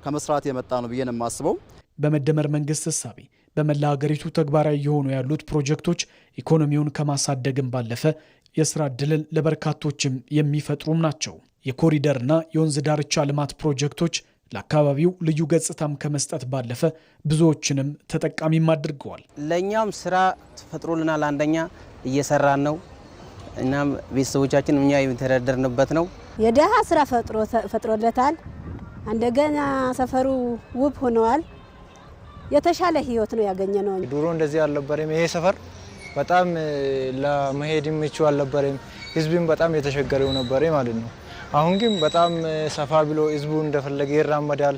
ከመስራት የመጣ ነው ብዬ ነው የማስበው። በመደመር መንግስት እሳቤ በመላ ሀገሪቱ ተግባራዊ የሆኑ ያሉት ፕሮጀክቶች ኢኮኖሚውን ከማሳደግም ባለፈ የስራ ዕድልን ለበርካቶችም የሚፈጥሩም ናቸው። የኮሪደርና የወንዝ ዳርቻ ልማት ፕሮጀክቶች ለአካባቢው ልዩ ገጽታም ከመስጠት ባለፈ ብዙዎችንም ተጠቃሚም አድርገዋል። ለኛም ስራ ተፈጥሮልናል። አንደኛ እየሰራን ነው። እናም ቤተሰቦቻችን እኛ የሚተዳደርንበት ነው። የደሃ ስራ ፈጥሮለታል። እንደገና ሰፈሩ ውብ ሆነዋል። የተሻለ ህይወት ነው ያገኘነው። ድሮ እንደዚህ አልነበረም። ይሄ ሰፈር በጣም ለመሄድ ምቹ አልነበረም። ህዝብም በጣም የተቸገረው ነበር ማለት ነው። አሁን ግን በጣም ሰፋ ብሎ ህዝቡ እንደፈለገ ይራመዳል።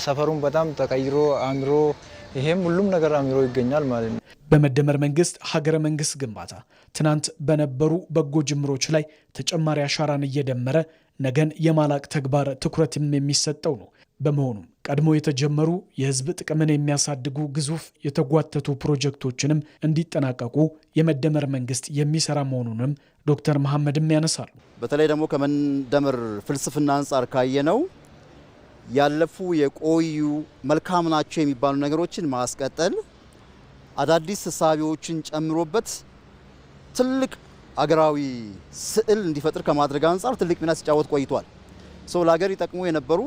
ሰፈሩን በጣም ተቀይሮ አምሮ ይሄም ሁሉም ነገር አምሮ ይገኛል ማለት ነው። በመደመር መንግስት ሀገረ መንግስት ግንባታ ትናንት በነበሩ በጎ ጅምሮች ላይ ተጨማሪ አሻራን እየደመረ ነገን የማላቅ ተግባር ትኩረትም የሚሰጠው ነው። በመሆኑም ቀድሞ የተጀመሩ የህዝብ ጥቅምን የሚያሳድጉ ግዙፍ የተጓተቱ ፕሮጀክቶችንም እንዲጠናቀቁ የመደመር መንግስት የሚሰራ መሆኑንም ዶክተር መሐመድም ያነሳሉ። በተለይ ደግሞ ከመደመር ፍልስፍና አንጻር ካየነው ያለፉ የቆዩ መልካም ናቸው የሚባሉ ነገሮችን ማስቀጠል፣ አዳዲስ እሳቤዎችን ጨምሮበት ትልቅ አገራዊ ስዕል እንዲፈጥር ከማድረግ አንጻር ትልቅ ሚና ሲጫወት ቆይቷል። ለሀገር ይጠቅሙ የነበሩ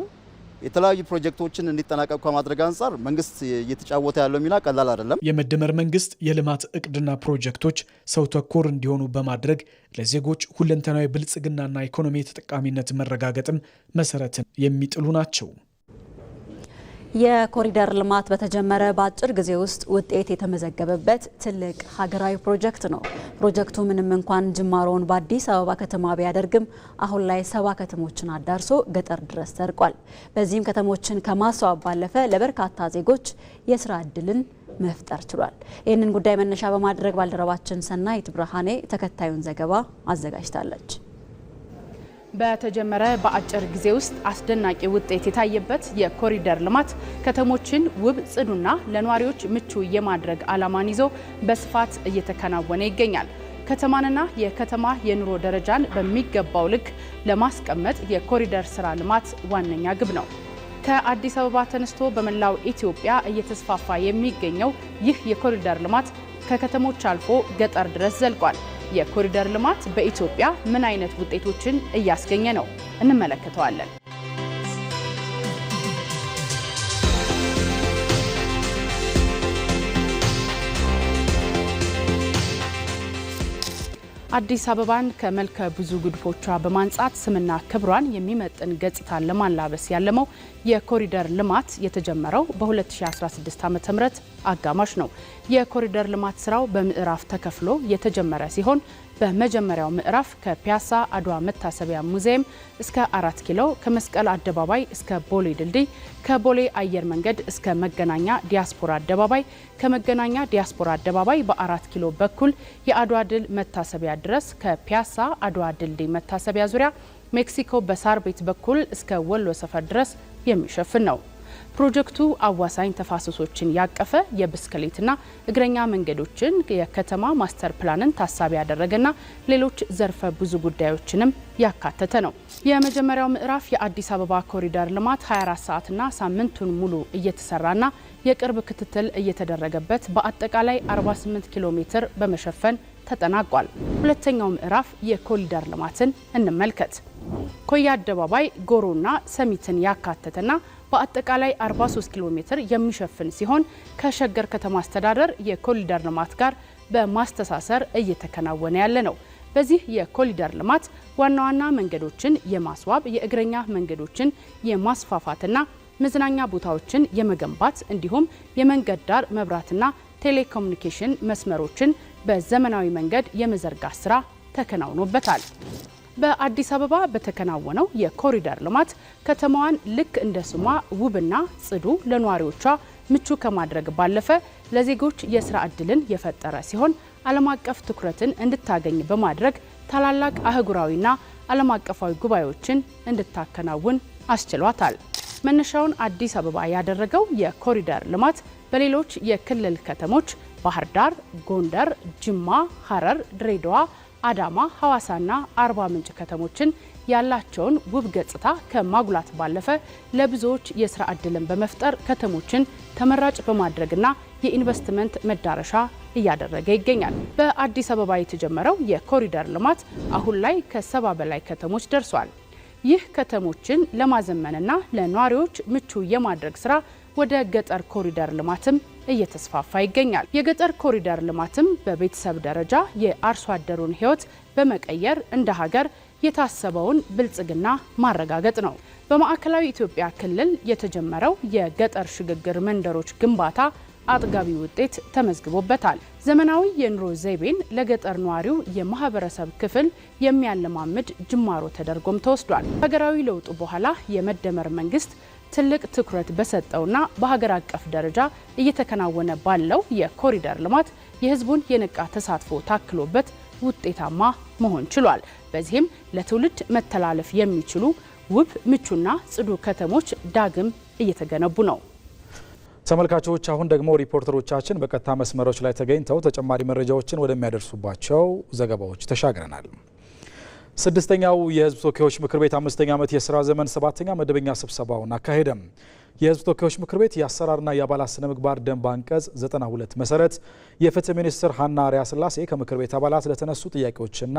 የተለያዩ ፕሮጀክቶችን እንዲጠናቀቁ ከማድረግ አንጻር መንግስት እየተጫወተ ያለው ሚና ቀላል አይደለም። የመደመር መንግስት የልማት እቅድና ፕሮጀክቶች ሰው ተኮር እንዲሆኑ በማድረግ ለዜጎች ሁለንተናዊ ብልጽግናና ኢኮኖሚ ተጠቃሚነት መረጋገጥም መሰረትን የሚጥሉ ናቸው። የኮሪደር ልማት በተጀመረ በአጭር ጊዜ ውስጥ ውጤት የተመዘገበበት ትልቅ ሀገራዊ ፕሮጀክት ነው። ፕሮጀክቱ ምንም እንኳን ጅማሮውን በአዲስ አበባ ከተማ ቢያደርግም አሁን ላይ 70 ከተሞችን አዳርሶ ገጠር ድረስ ዘልቋል። በዚህም ከተሞችን ከማስዋብ ባለፈ ለበርካታ ዜጎች የስራ ዕድልን መፍጠር ችሏል። ይህንን ጉዳይ መነሻ በማድረግ ባልደረባችን ሰናይት ብርሃኔ ተከታዩን ዘገባ አዘጋጅታለች። በተጀመረ በአጭር ጊዜ ውስጥ አስደናቂ ውጤት የታየበት የኮሪደር ልማት ከተሞችን ውብ፣ ጽዱና ለነዋሪዎች ምቹ የማድረግ ዓላማን ይዞ በስፋት እየተከናወነ ይገኛል። ከተማንና የከተማ የኑሮ ደረጃን በሚገባው ልክ ለማስቀመጥ የኮሪደር ስራ ልማት ዋነኛ ግብ ነው። ከአዲስ አበባ ተነስቶ በመላው ኢትዮጵያ እየተስፋፋ የሚገኘው ይህ የኮሪደር ልማት ከከተሞች አልፎ ገጠር ድረስ ዘልቋል። የኮሪደር ልማት በኢትዮጵያ ምን አይነት ውጤቶችን እያስገኘ ነው? እንመለከተዋለን። አዲስ አበባን ከመልከ ብዙ ጉድፎቿ በማንጻት ስምና ክብሯን የሚመጥን ገጽታን ለማላበስ ያለመው የኮሪደር ልማት የተጀመረው በ2016 ዓ.ም አጋማሽ ነው። የኮሪደር ልማት ስራው በምዕራፍ ተከፍሎ የተጀመረ ሲሆን በመጀመሪያው ምዕራፍ ከፒያሳ አድዋ መታሰቢያ ሙዚየም እስከ 4 ኪሎ፣ ከመስቀል አደባባይ እስከ ቦሌ ድልድይ፣ ከቦሌ አየር መንገድ እስከ መገናኛ ዲያስፖራ አደባባይ፣ ከመገናኛ ዲያስፖራ አደባባይ በ4 ኪሎ በኩል የአድዋ ድል መታሰቢያ ድረስ፣ ከፒያሳ አድዋ ድልድይ መታሰቢያ ዙሪያ ሜክሲኮ በሳር ቤት በኩል እስከ ወሎ ሰፈር ድረስ የሚሸፍን ነው። ፕሮጀክቱ አዋሳኝ ተፋሰሶችን ያቀፈ የብስክሌትና እግረኛ መንገዶችን፣ የከተማ ማስተር ፕላንን ታሳቢ ያደረገና ሌሎች ዘርፈ ብዙ ጉዳዮችንም ያካተተ ነው። የመጀመሪያው ምዕራፍ የአዲስ አበባ ኮሪደር ልማት 24 ሰዓትና ሳምንቱን ሙሉ እየተሰራና የቅርብ ክትትል እየተደረገበት በአጠቃላይ 48 ኪሎ ሜትር በመሸፈን ተጠናቋል። ሁለተኛው ምዕራፍ የኮሪደር ልማትን እንመልከት። ኮያ አደባባይ፣ ጎሮና ሰሚትን ያካተተና በአጠቃላይ 43 ኪሎ ሜትር የሚሸፍን ሲሆን ከሸገር ከተማ አስተዳደር የኮሪደር ልማት ጋር በማስተሳሰር እየተከናወነ ያለ ነው። በዚህ የኮሪደር ልማት ዋና ዋና መንገዶችን የማስዋብ፣ የእግረኛ መንገዶችን የማስፋፋትና መዝናኛ ቦታዎችን የመገንባት እንዲሁም የመንገድ ዳር መብራትና ቴሌኮሙኒኬሽን መስመሮችን በዘመናዊ መንገድ የመዘርጋት ስራ ተከናውኖበታል። በአዲስ አበባ በተከናወነው የኮሪደር ልማት ከተማዋን ልክ እንደ ስሟ ውብና ጽዱ፣ ለነዋሪዎቿ ምቹ ከማድረግ ባለፈ ለዜጎች የስራ ዕድልን የፈጠረ ሲሆን ዓለም አቀፍ ትኩረትን እንድታገኝ በማድረግ ታላላቅ አህጉራዊና ዓለም አቀፋዊ ጉባኤዎችን እንድታከናውን አስችሏታል። መነሻውን አዲስ አበባ ያደረገው የኮሪደር ልማት በሌሎች የክልል ከተሞች ባህር ዳር፣ ጎንደር፣ ጅማ፣ ሐረር፣ ድሬዳዋ፣ አዳማ፣ ሐዋሳና አርባ ምንጭ ከተሞችን ያላቸውን ውብ ገጽታ ከማጉላት ባለፈ ለብዙዎች የስራ ዕድልን በመፍጠር ከተሞችን ተመራጭ በማድረግና የኢንቨስትመንት መዳረሻ እያደረገ ይገኛል። በአዲስ አበባ የተጀመረው የኮሪደር ልማት አሁን ላይ ከ70 በላይ ከተሞች ደርሷል። ይህ ከተሞችን ለማዘመንና ለነዋሪዎች ምቹ የማድረግ ስራ ወደ ገጠር ኮሪደር ልማትም እየተስፋፋ ይገኛል። የገጠር ኮሪደር ልማትም በቤተሰብ ደረጃ የአርሶ አደሩን ሕይወት በመቀየር እንደ ሀገር የታሰበውን ብልጽግና ማረጋገጥ ነው። በማዕከላዊ ኢትዮጵያ ክልል የተጀመረው የገጠር ሽግግር መንደሮች ግንባታ አጥጋቢ ውጤት ተመዝግቦበታል። ዘመናዊ የኑሮ ዘይቤን ለገጠር ነዋሪው የማህበረሰብ ክፍል የሚያለማምድ ጅማሮ ተደርጎም ተወስዷል። ሀገራዊ ለውጡ በኋላ የመደመር መንግስት ትልቅ ትኩረት በሰጠውና በሀገር አቀፍ ደረጃ እየተከናወነ ባለው የኮሪደር ልማት የህዝቡን የነቃ ተሳትፎ ታክሎበት ውጤታማ መሆን ችሏል። በዚህም ለትውልድ መተላለፍ የሚችሉ ውብ፣ ምቹና ጽዱ ከተሞች ዳግም እየተገነቡ ነው። ተመልካቾች፣ አሁን ደግሞ ሪፖርተሮቻችን በቀጥታ መስመሮች ላይ ተገኝተው ተጨማሪ መረጃዎችን ወደሚያደርሱባቸው ዘገባዎች ተሻግረናል። ስድስተኛው የህዝብ ተወካዮች ምክር ቤት 5ኛ ዓመት የስራ ዘመን 7ኛ መደበኛ ስብሰባውን አካሄደም። የህዝብ ተወካዮች ምክር ቤት የአሰራርና የአባላት ስነ ምግባር ደንብ አንቀጽ 92 መሰረት የፍትህ ሚኒስትር ሀና አርአያ ስላሴ ከምክር ቤት አባላት ለተነሱ ጥያቄዎችና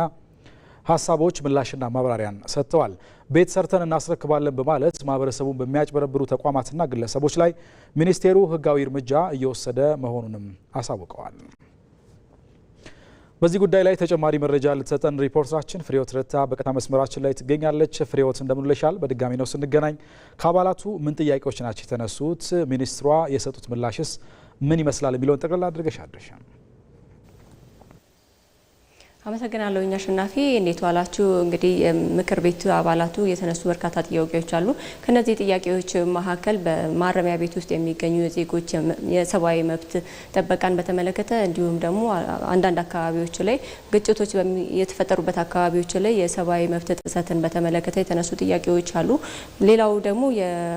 ሀሳቦች ምላሽና ማብራሪያን ሰጥተዋል። ቤት ሰርተን እናስረክባለን በማለት ማህበረሰቡን በሚያጭበረብሩ ተቋማትና ግለሰቦች ላይ ሚኒስቴሩ ህጋዊ እርምጃ እየወሰደ መሆኑንም አሳውቀዋል። በዚህ ጉዳይ ላይ ተጨማሪ መረጃ ልትሰጠን ሪፖርተራችን ፍሬዎት ረታ በቀጥታ መስመራችን ላይ ትገኛለች። ፍሬዎት እንደምንልሻል። በድጋሚ ነው ስንገናኝ። ከአባላቱ ምን ጥያቄዎች ናቸው የተነሱት? ሚኒስትሯ የሰጡት ምላሽስ ምን ይመስላል የሚለውን ጠቅላላ አድርገሽ አድርሻ። አመሰግናለሁ አሸናፊ። እንዴት ዋላችሁ? እንግዲህ ምክር ቤቱ አባላቱ የተነሱ በርካታ ጥያቄዎች አሉ። ከነዚህ ጥያቄዎች መካከል በማረሚያ ቤት ውስጥ የሚገኙ ዜጎች የሰብአዊ መብት ጥበቃን በተመለከተ እንዲሁም ደግሞ አንዳንድ አካባቢዎች ላይ ግጭቶች የተፈጠሩበት አካባቢዎች ላይ የሰብአዊ መብት ጥሰትን በተመለከተ የተነሱ ጥያቄዎች አሉ። ሌላው ደግሞ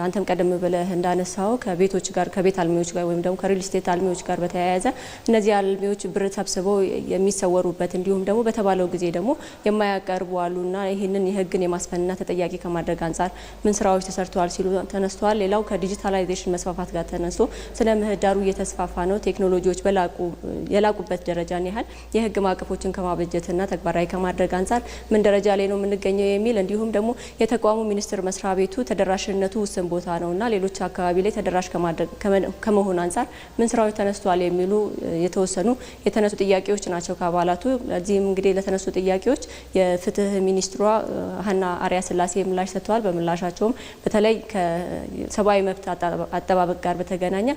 አንተም ቀደም ብለህ እንዳነሳው ከቤቶች ጋር ከቤት አልሚዎች ጋር ወይም ደግሞ ከሪል ስቴት አልሚዎች ጋር በተያያዘ እነዚህ አልሚዎች ብር ሰብስበው የሚሰወሩበት እንዲሁም ደግሞ በተባለው ጊዜ ደግሞ የማያቀርቡ አሉና ይህንን የህግን የማስፈንና ተጠያቂ ከማድረግ አንጻር ምን ስራዎች ተሰርተዋል ሲሉ ተነስተዋል። ሌላው ከዲጂታላይዜሽን መስፋፋት ጋር ተነስቶ ስለ ምህዳሩ እየተስፋፋ ነው፣ ቴክኖሎጂዎች የላቁበት ደረጃን ያህል የህግ ማዕቀፎችን ከማበጀትና ተግባራዊ ከማድረግ አንጻር ምን ደረጃ ላይ ነው የምንገኘው የሚል እንዲሁም ደግሞ የተቋሙ ሚኒስቴር መስሪያ ቤቱ ተደራሽነቱ ውስን ቦታ ነውና ሌሎች አካባቢ ላይ ተደራሽ ከመሆን አንጻር ምን ስራዎች ተነስተዋል የሚሉ የተነሱ ጥያቄዎች ናቸው ከአባላቱ። ለዚህም እንግዲህ ለተነሱ ጥያቄዎች የፍትህ ሚኒስትሯ ሀና አርአያ ስላሴ ምላሽ ሰጥተዋል። በምላሻቸውም በተለይ ከሰብአዊ መብት አጠባበቅ ጋር በተገናኘ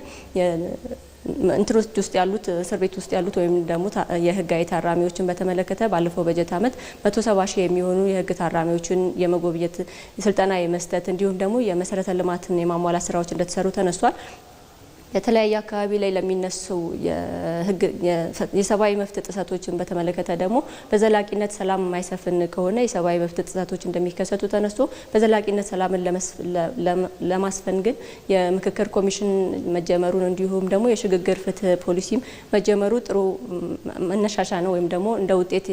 እንትሮች ውስጥ ያሉት እስር ቤት ውስጥ ያሉት ወይም ደግሞ የህጋዊ ታራሚዎችን በተመለከተ ባለፈው በጀት ዓመት 170 ሺህ የሚሆኑ የህግ ታራሚዎችን የመጎብኘት ስልጠና የመስጠት እንዲሁም ደግሞ የመሰረተ ልማትን የማሟላት ስራዎች እንደተሰሩ ተነስቷል። የተለያየ አካባቢ ላይ ለሚነሱ የሰብአዊ መብት ጥሰቶችን በተመለከተ ደግሞ በዘላቂነት ሰላም የማይሰፍን ከሆነ የሰብአዊ መብት ጥሰቶች እንደሚከሰቱ ተነስቶ በዘላቂነት ሰላምን ለማስፈን ግን የምክክር ኮሚሽን መጀመሩን እንዲሁም ደግሞ የሽግግር ፍትህ ፖሊሲም መጀመሩ ጥሩ መነሻሻ ነው ወይም ደግሞ እንደ ውጤት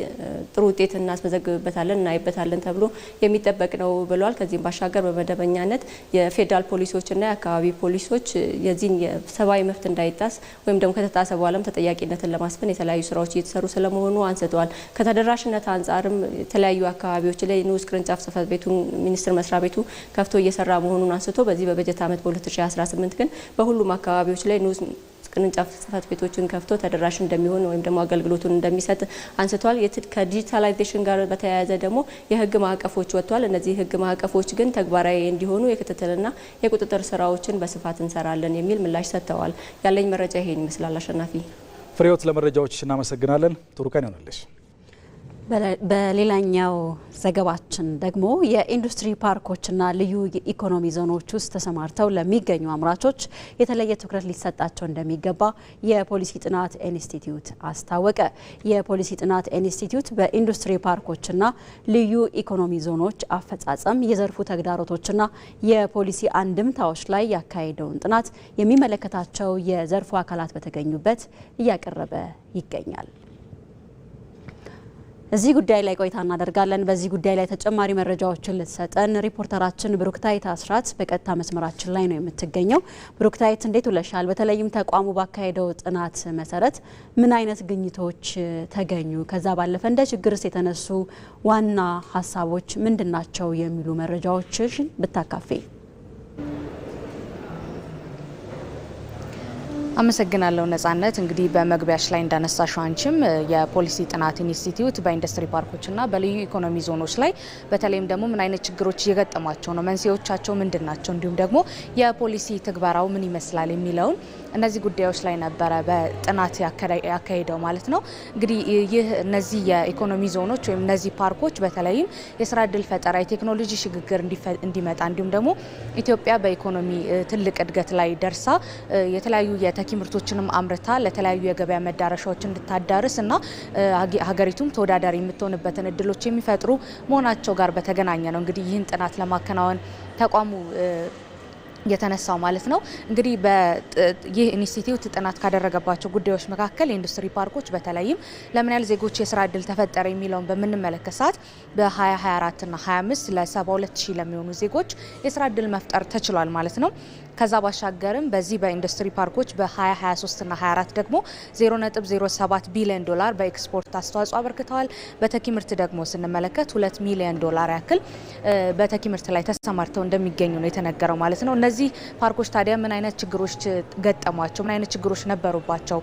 ጥሩ ውጤት እናስመዘግብበታለን እናይበታለን ተብሎ የሚጠበቅ ነው ብለዋል። ከዚህም ባሻገር በመደበኛነት የፌዴራል ፖሊሶችና የአካባቢ ፖሊሶች የዚህን ሰብአዊ መብት እንዳይጣስ ወይም ደግሞ ከተጣሰ በኋላም ተጠያቂነትን ለማስፈን የተለያዩ ስራዎች እየተሰሩ ስለመሆኑ አንስተዋል። ከተደራሽነት አንጻርም የተለያዩ አካባቢዎች ላይ ንዑስ ቅርንጫፍ ጽህፈት ቤቱን ሚኒስቴር መስሪያ ቤቱ ከፍቶ እየሰራ መሆኑን አንስቶ በዚህ በበጀት ዓመት በ2018 ግን በሁሉም አካባቢዎች ላይ ንዑስ ቅርንጫፍ ጽህፈት ቤቶችን ከፍቶ ተደራሽ እንደሚሆን ወይም ደግሞ አገልግሎቱን እንደሚሰጥ አንስተዋል። ከዲጂታላይዜሽን ጋር በተያያዘ ደግሞ የህግ ማዕቀፎች ወጥቷል። እነዚህ ህግ ማዕቀፎች ግን ተግባራዊ እንዲሆኑ የክትትልና የቁጥጥር ስራዎችን በስፋት እንሰራለን የሚል ምላሽ ሰጥተዋል። ያለኝ መረጃ ይሄን ይመስላል። አሸናፊ ፍሬዎት፣ ለመረጃዎች እናመሰግናለን። ጥሩ ቀን ይሆናልሽ። በሌላኛው ዘገባችን ደግሞ የኢንዱስትሪ ፓርኮችና ልዩ ኢኮኖሚ ዞኖች ውስጥ ተሰማርተው ለሚገኙ አምራቾች የተለየ ትኩረት ሊሰጣቸው እንደሚገባ የፖሊሲ ጥናት ኢንስቲትዩት አስታወቀ። የፖሊሲ ጥናት ኢንስቲትዩት በኢንዱስትሪ ፓርኮችና ልዩ ኢኮኖሚ ዞኖች አፈጻጸም የዘርፉ ተግዳሮቶችና የፖሊሲ አንድምታዎች ላይ ያካሄደውን ጥናት የሚመለከታቸው የዘርፉ አካላት በተገኙበት እያቀረበ ይገኛል። እዚህ ጉዳይ ላይ ቆይታ እናደርጋለን። በዚህ ጉዳይ ላይ ተጨማሪ መረጃዎችን ልትሰጠን ሪፖርተራችን ብሩክታይት አስራት በቀጥታ መስመራችን ላይ ነው የምትገኘው። ብሩክታይት እንዴት ውለሻል? በተለይም ተቋሙ ባካሄደው ጥናት መሰረት ምን አይነት ግኝቶች ተገኙ? ከዛ ባለፈ እንደ ችግርስ የተነሱ ዋና ሀሳቦች ምንድናቸው የሚሉ መረጃዎችን ብታካፊ። አመሰግናለሁ ነጻነት። እንግዲህ በመግቢያሽ ላይ እንዳነሳሽው አንቺም የፖሊሲ ጥናት ኢንስቲትዩት በኢንዱስትሪ ፓርኮችና በልዩ ኢኮኖሚ ዞኖች ላይ በተለይም ደግሞ ምን አይነት ችግሮች እየገጠሟቸው ነው፣ መንስኤዎቻቸው ምንድናቸው፣ እንዲሁም ደግሞ የፖሊሲ ትግበራው ምን ይመስላል የሚለውን እነዚህ ጉዳዮች ላይ ነበረ በጥናት ያካሄደው ማለት ነው። እንግዲህ እነዚህ የኢኮኖሚ ዞኖች ወይም እነዚህ ፓርኮች በተለይም የስራ እድል ፈጠራ፣ የቴክኖሎጂ ሽግግር እንዲመጣ እንዲሁም ደግሞ ኢትዮጵያ በኢኮኖሚ ትልቅ እድገት ላይ ደርሳ የተለያዩ የተኪ ምርቶችንም አምርታ ለተለያዩ የገበያ መዳረሻዎች እንድታዳርስ እና ሀገሪቱም ተወዳዳሪ የምትሆንበትን እድሎች የሚፈጥሩ መሆናቸው ጋር በተገናኘ ነው እንግዲህ ይህን ጥናት ለማከናወን ተቋሙ የተነሳው ማለት ነው። እንግዲህ ይህ ኢንስቲትዩት ጥናት ካደረገባቸው ጉዳዮች መካከል የኢንዱስትሪ ፓርኮች በተለይም ለምን ያህል ዜጎች የስራ እድል ተፈጠረ የሚለውን በምንመለከት ሰዓት በ2024 እና 25 ለ72000 ለሚሆኑ ዜጎች የስራ እድል መፍጠር ተችሏል ማለት ነው። ከዛ ባሻገርም በዚህ በኢንዱስትሪ ፓርኮች በ2023 እና 24 ደግሞ 0.07 ቢሊዮን ዶላር በኤክስፖርት አስተዋጽኦ አበርክተዋል። በተኪ ምርት ደግሞ ስንመለከት 2 ሚሊዮን ዶላር ያክል በተኪ ምርት ላይ ተሰማርተው እንደሚገኙ ነው የተነገረው ማለት ነው። እነዚህ ፓርኮች ታዲያ ምን አይነት ችግሮች ገጠሟቸው፣ ምን አይነት ችግሮች ነበሩባቸው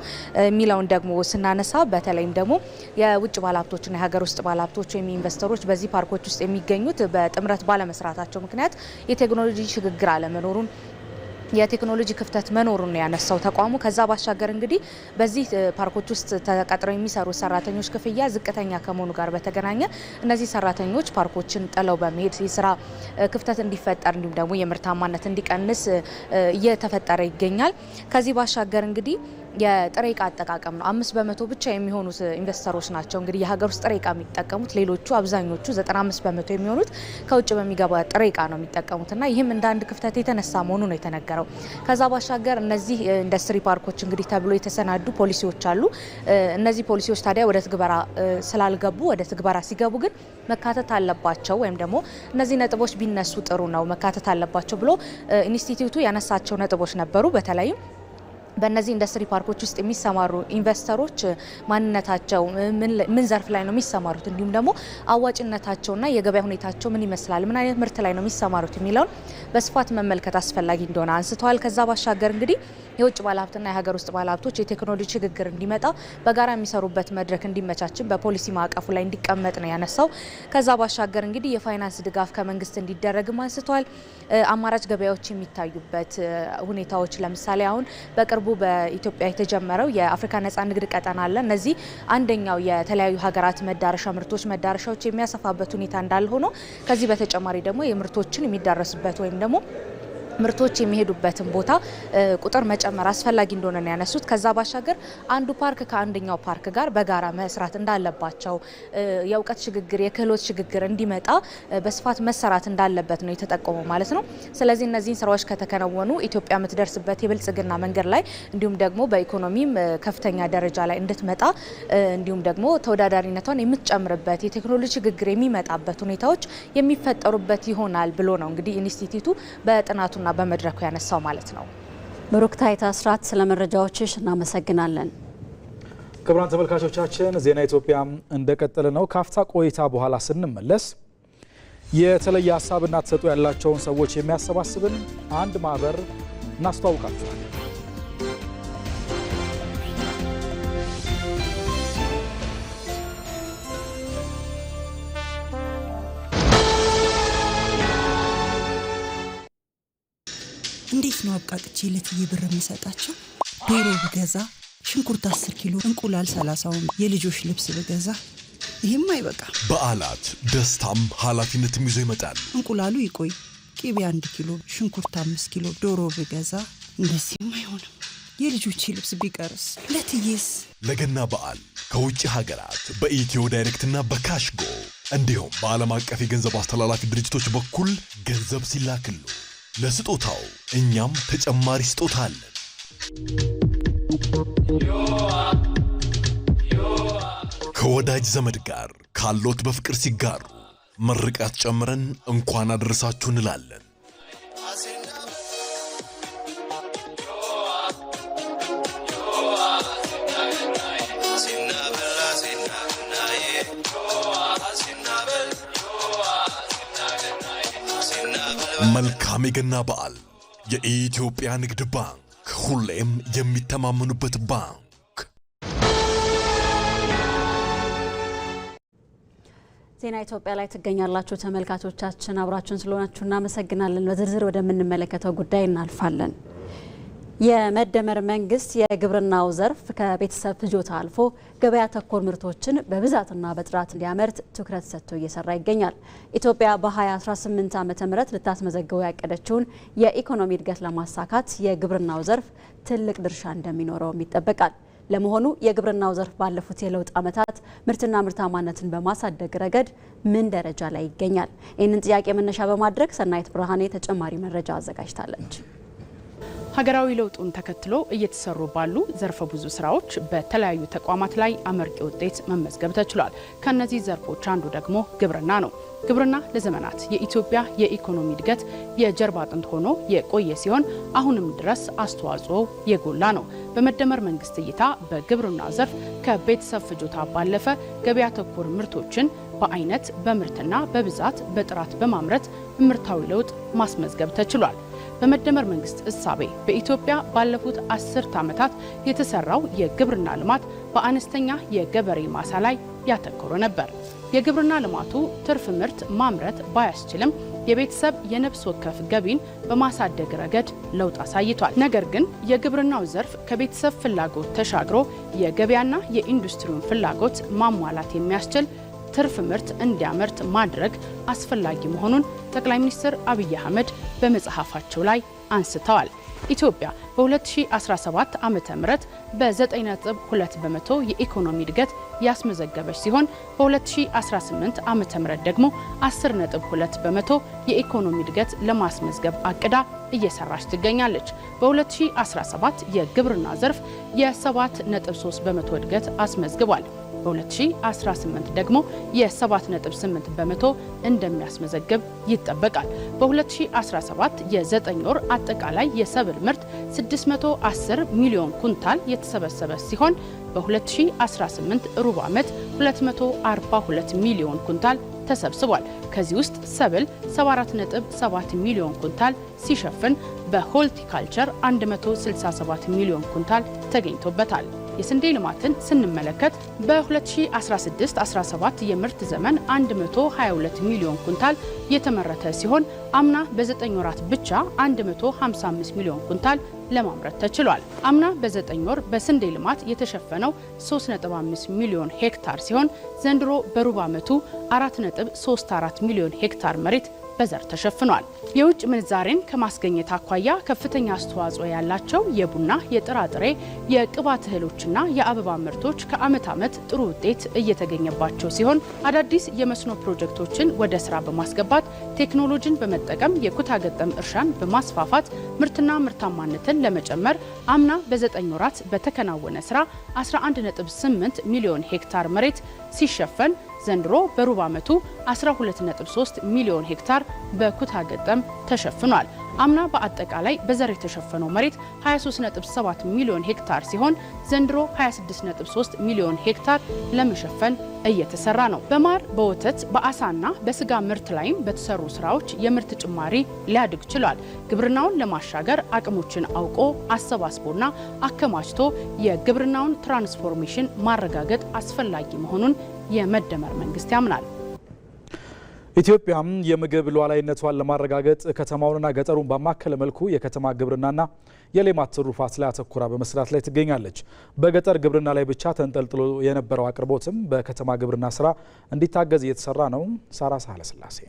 የሚለውን ደግሞ ስናነሳ በተለይም ደግሞ የውጭ ባለሀብቶችና የሀገር ውስጥ ባለሀብቶች ወይም ኢንቨስተሮች በዚህ ፓርኮች ውስጥ የሚገኙት በጥምረት ባለመስራታቸው ምክንያት የቴክኖሎጂ ሽግግር አለመኖሩን የቴክኖሎጂ ክፍተት መኖሩን ነው ያነሳው ተቋሙ። ከዛ ባሻገር እንግዲህ በዚህ ፓርኮች ውስጥ ተቀጥረው የሚሰሩ ሰራተኞች ክፍያ ዝቅተኛ ከመሆኑ ጋር በተገናኘ እነዚህ ሰራተኞች ፓርኮችን ጥለው በመሄድ የስራ ክፍተት እንዲፈጠር እንዲሁም ደግሞ የምርታማነት እንዲቀንስ እየተፈጠረ ይገኛል። ከዚህ ባሻገር እንግዲህ የጥሬ ዕቃ አጠቃቀም ነው። 5% ብቻ የሚሆኑት ኢንቨስተሮች ናቸው እንግዲህ የሀገር ውስጥ ጥሬ ዕቃ የሚጠቀሙት። ሌሎቹ አብዛኞቹ 95% የሚሆኑት ከውጭ በሚገባ ጥሬ ዕቃ ነው የሚጠቀሙትና ይህም እንደ አንድ ክፍተት የተነሳ መሆኑ ነው የተነገረው። ከዛ ባሻገር እነዚህ ኢንዱስትሪ ፓርኮች እንግዲህ ተብሎ የተሰናዱ ፖሊሲዎች አሉ። እነዚህ ፖሊሲዎች ታዲያ ወደ ትግበራ ስላልገቡ ወደ ትግበራ ሲገቡ ግን መካተት አለባቸው ወይም ደግሞ እነዚህ ነጥቦች ቢነሱ ጥሩ ነው መካተት አለባቸው ብሎ ኢንስቲትዩቱ ያነሳቸው ነጥቦች ነበሩ። በተለይም በእነዚህ ኢንዱስትሪ ፓርኮች ውስጥ የሚሰማሩ ኢንቨስተሮች ማንነታቸው ምን ዘርፍ ላይ ነው የሚሰማሩት፣ እንዲሁም ደግሞ አዋጭነታቸውና የገበያ ሁኔታቸው ምን ይመስላል፣ ምን አይነት ምርት ላይ ነው የሚሰማሩት የሚለውን በስፋት መመልከት አስፈላጊ እንደሆነ አንስተዋል። ከዛ ባሻገር እንግዲህ የውጭ ባለሀብትና የሀገር ውስጥ ባለሀብቶች የቴክኖሎጂ ሽግግር እንዲመጣ በጋራ የሚሰሩበት መድረክ እንዲመቻችን በፖሊሲ ማዕቀፉ ላይ እንዲቀመጥ ነው ያነሳው። ከዛ ባሻገር እንግዲህ የፋይናንስ ድጋፍ ከመንግስት እንዲደረግም አንስተዋል። አማራጭ ገበያዎች የሚታዩበት ሁኔታዎች ለምሳሌ አሁን በቅርቡ በኢትዮጵያ የተጀመረው የአፍሪካ ነጻ ንግድ ቀጠና አለ። እነዚህ አንደኛው የተለያዩ ሀገራት መዳረሻዎች የሚያሰፋበት ሁኔታ እንዳለ ሆኖ ከዚህ በተጨማሪ ደግሞ የምርቶችን የሚዳረስበት ወይም ደግሞ ምርቶች የሚሄዱበትን ቦታ ቁጥር መጨመር አስፈላጊ እንደሆነ ነው ያነሱት። ከዛ ባሻገር አንዱ ፓርክ ከአንደኛው ፓርክ ጋር በጋራ መስራት እንዳለባቸው የእውቀት ሽግግር የክህሎት ሽግግር እንዲመጣ በስፋት መሰራት እንዳለበት ነው የተጠቆመው ማለት ነው። ስለዚህ እነዚህን ስራዎች ከተከናወኑ ኢትዮጵያ የምትደርስበት የብልጽግና መንገድ ላይ እንዲሁም ደግሞ በኢኮኖሚም ከፍተኛ ደረጃ ላይ እንድትመጣ እንዲሁም ደግሞ ተወዳዳሪነቷን የምትጨምርበት የቴክኖሎጂ ሽግግር የሚመጣበት ሁኔታዎች የሚፈጠሩበት ይሆናል ብሎ ነው እንግዲህ ኢንስቲትዩቱ በጥናቱ በመድረኩ ያነሳው ማለት ነው። ብሩክታይት አስራት ስለ መረጃዎችሽ እናመሰግናለን። ክቡራን ተመልካቾቻችን ዜና ኢትዮጵያ እንደቀጠለ ነው። ካፍታ ቆይታ በኋላ ስንመለስ የተለየ ሀሳብና ተሰጥኦ ያላቸውን ሰዎች የሚያሰባስብን አንድ ማህበር እናስተዋውቃችኋለን። እንዴት ነው አብቃቅቼ ለትዬ ብር የምሰጣቸው? ዶሮ ብገዛ፣ ሽንኩርት 10 ኪሎ፣ እንቁላል 30፣ የልጆች ልብስ ብገዛ ይሄም አይበቃ። በዓላት ደስታም ኃላፊነትም ይዞ ይመጣል። እንቁላሉ ይቆይ፣ ቂቤ 1 ኪሎ፣ ሽንኩርት 5 ኪሎ፣ ዶሮ ብገዛ እንደዚህም አይሆንም። የልጆች ልብስ ቢቀርስ ለትዬስ? ለገና በዓል ከውጭ ሀገራት በኢትዮ ዳይሬክትና በካሽጎ እንዲሁም በዓለም አቀፍ የገንዘብ አስተላላፊ ድርጅቶች በኩል ገንዘብ ሲላክሉ ለስጦታው እኛም ተጨማሪ ስጦታ አለን። ከወዳጅ ዘመድ ጋር ካሎት በፍቅር ሲጋሩ ምርቃት ጨምረን እንኳን አደረሳችሁ እንላለን። መልካም የገና በዓል። የኢትዮጵያ ንግድ ባንክ ሁሌም የሚተማመኑበት ባንክ። ዜና ኢትዮጵያ ላይ ትገኛላችሁ ተመልካቾቻችን፣ አብራችሁን ስለሆናችሁ እናመሰግናለን። በዝርዝር ወደምንመለከተው ጉዳይ እናልፋለን። የመደመር መንግስት የግብርናው ዘርፍ ከቤተሰብ ፍጆታ አልፎ ገበያ ተኮር ምርቶችን በብዛትና በጥራት እንዲያመርት ትኩረት ሰጥቶ እየሰራ ይገኛል። ኢትዮጵያ በ2018 ዓ.ም ልታስመዘግበው ያቀደችውን የኢኮኖሚ እድገት ለማሳካት የግብርናው ዘርፍ ትልቅ ድርሻ እንደሚኖረውም ይጠበቃል። ለመሆኑ የግብርናው ዘርፍ ባለፉት የለውጥ ዓመታት ምርትና ምርታማነትን በማሳደግ ረገድ ምን ደረጃ ላይ ይገኛል? ይህንን ጥያቄ መነሻ በማድረግ ሰናይት ብርሃኔ ተጨማሪ መረጃ አዘጋጅታለች። ሀገራዊ ለውጡን ተከትሎ እየተሰሩ ባሉ ዘርፈ ብዙ ስራዎች በተለያዩ ተቋማት ላይ አመርቂ ውጤት መመዝገብ ተችሏል። ከነዚህ ዘርፎች አንዱ ደግሞ ግብርና ነው። ግብርና ለዘመናት የኢትዮጵያ የኢኮኖሚ እድገት የጀርባ አጥንት ሆኖ የቆየ ሲሆን አሁንም ድረስ አስተዋጽኦ የጎላ ነው። በመደመር መንግስት እይታ በግብርና ዘርፍ ከቤተሰብ ፍጆታ ባለፈ ገበያ ተኮር ምርቶችን በአይነት በምርትና በብዛት በጥራት በማምረት ምርታዊ ለውጥ ማስመዝገብ ተችሏል። በመደመር መንግስት እሳቤ በኢትዮጵያ ባለፉት 10 ዓመታት የተሰራው የግብርና ልማት በአነስተኛ የገበሬ ማሳ ላይ ያተኮረ ነበር። የግብርና ልማቱ ትርፍ ምርት ማምረት ባያስችልም የቤተሰብ የነፍስ ወከፍ ገቢን በማሳደግ ረገድ ለውጥ አሳይቷል። ነገር ግን የግብርናው ዘርፍ ከቤተሰብ ፍላጎት ተሻግሮ የገበያና የኢንዱስትሪውን ፍላጎት ማሟላት የሚያስችል ትርፍ ምርት እንዲያመርት ማድረግ አስፈላጊ መሆኑን ጠቅላይ ሚኒስትር አብይ አህመድ በመጽሐፋቸው ላይ አንስተዋል። ኢትዮጵያ በ2017 ዓመተ ምህረት በ9.2 በመቶ የኢኮኖሚ እድገት ያስመዘገበች ሲሆን በ2018 ዓመተ ምህረት ደግሞ 10.2 በመቶ የኢኮኖሚ እድገት ለማስመዝገብ አቅዳ እየሰራች ትገኛለች። በ2017 የግብርና ዘርፍ የ7.3 በመቶ እድገት አስመዝግቧል። በ2018 ደግሞ የ7.8 በመቶ እንደሚያስመዘግብ ይጠበቃል። በ2017 የ9 ወር አጠቃላይ የሰብል ምርት 610 ሚሊዮን ኩንታል የተሰበሰበ ሲሆን በ2018 ሩብ ዓመት 242 ሚሊዮን ኩንታል ተሰብስቧል። ከዚህ ውስጥ ሰብል 74.7 ሚሊዮን ኩንታል ሲሸፍን በሆልቲካልቸር 167 ሚሊዮን ኩንታል ተገኝቶበታል። የስንዴ ልማትን ስንመለከት በ2016-17 የምርት ዘመን 122 ሚሊዮን ኩንታል የተመረተ ሲሆን አምና በ9 ወራት ብቻ 155 ሚሊዮን ኩንታል ለማምረት ተችሏል። አምና በ9 ወር በስንዴ ልማት የተሸፈነው 3.5 ሚሊዮን ሄክታር ሲሆን ዘንድሮ በሩብ ዓመቱ 4.34 ሚሊዮን ሄክታር መሬት በዘር ተሸፍኗል። የውጭ ምንዛሬን ከማስገኘት አኳያ ከፍተኛ አስተዋጽኦ ያላቸው የቡና፣ የጥራጥሬ፣ የቅባት እህሎችና የአበባ ምርቶች ከዓመት ዓመት ጥሩ ውጤት እየተገኘባቸው ሲሆን አዳዲስ የመስኖ ፕሮጀክቶችን ወደ ስራ በማስገባት ቴክኖሎጂን በመጠቀም የኩታ ገጠም እርሻን በማስፋፋት ምርትና ምርታማነትን ለመጨመር አምና በ9 ወራት በተከናወነ ስራ 11.8 ሚሊዮን ሄክታር መሬት ሲሸፈን ዘንድሮ በሩብ ዓመቱ 12.3 ሚሊዮን ሄክታር በኩታ ገጠም ተሸፍኗል። አምና በአጠቃላይ በዘር የተሸፈነው መሬት 23.7 ሚሊዮን ሄክታር ሲሆን ዘንድሮ 26.3 ሚሊዮን ሄክታር ለመሸፈን እየተሰራ ነው። በማር፣ በወተት፣ በአሳና በስጋ ምርት ላይም በተሰሩ ስራዎች የምርት ጭማሪ ሊያድግ ችሏል። ግብርናውን ለማሻገር አቅሞችን አውቆ አሰባስቦና አከማችቶ የግብርናውን ትራንስፎርሜሽን ማረጋገጥ አስፈላጊ መሆኑን የመደመር መንግስት ያምናል። ኢትዮጵያም የምግብ ሉዓላዊነቷን ለማረጋገጥ ከተማውንና ገጠሩን ባማከለ መልኩ የከተማ ግብርናና የሌማት ትሩፋት ላይ አተኩራ በመስራት ላይ ትገኛለች። በገጠር ግብርና ላይ ብቻ ተንጠልጥሎ የነበረው አቅርቦትም በከተማ ግብርና ስራ እንዲታገዝ እየተሰራ ነው። ሳራ ሳህለስላሴ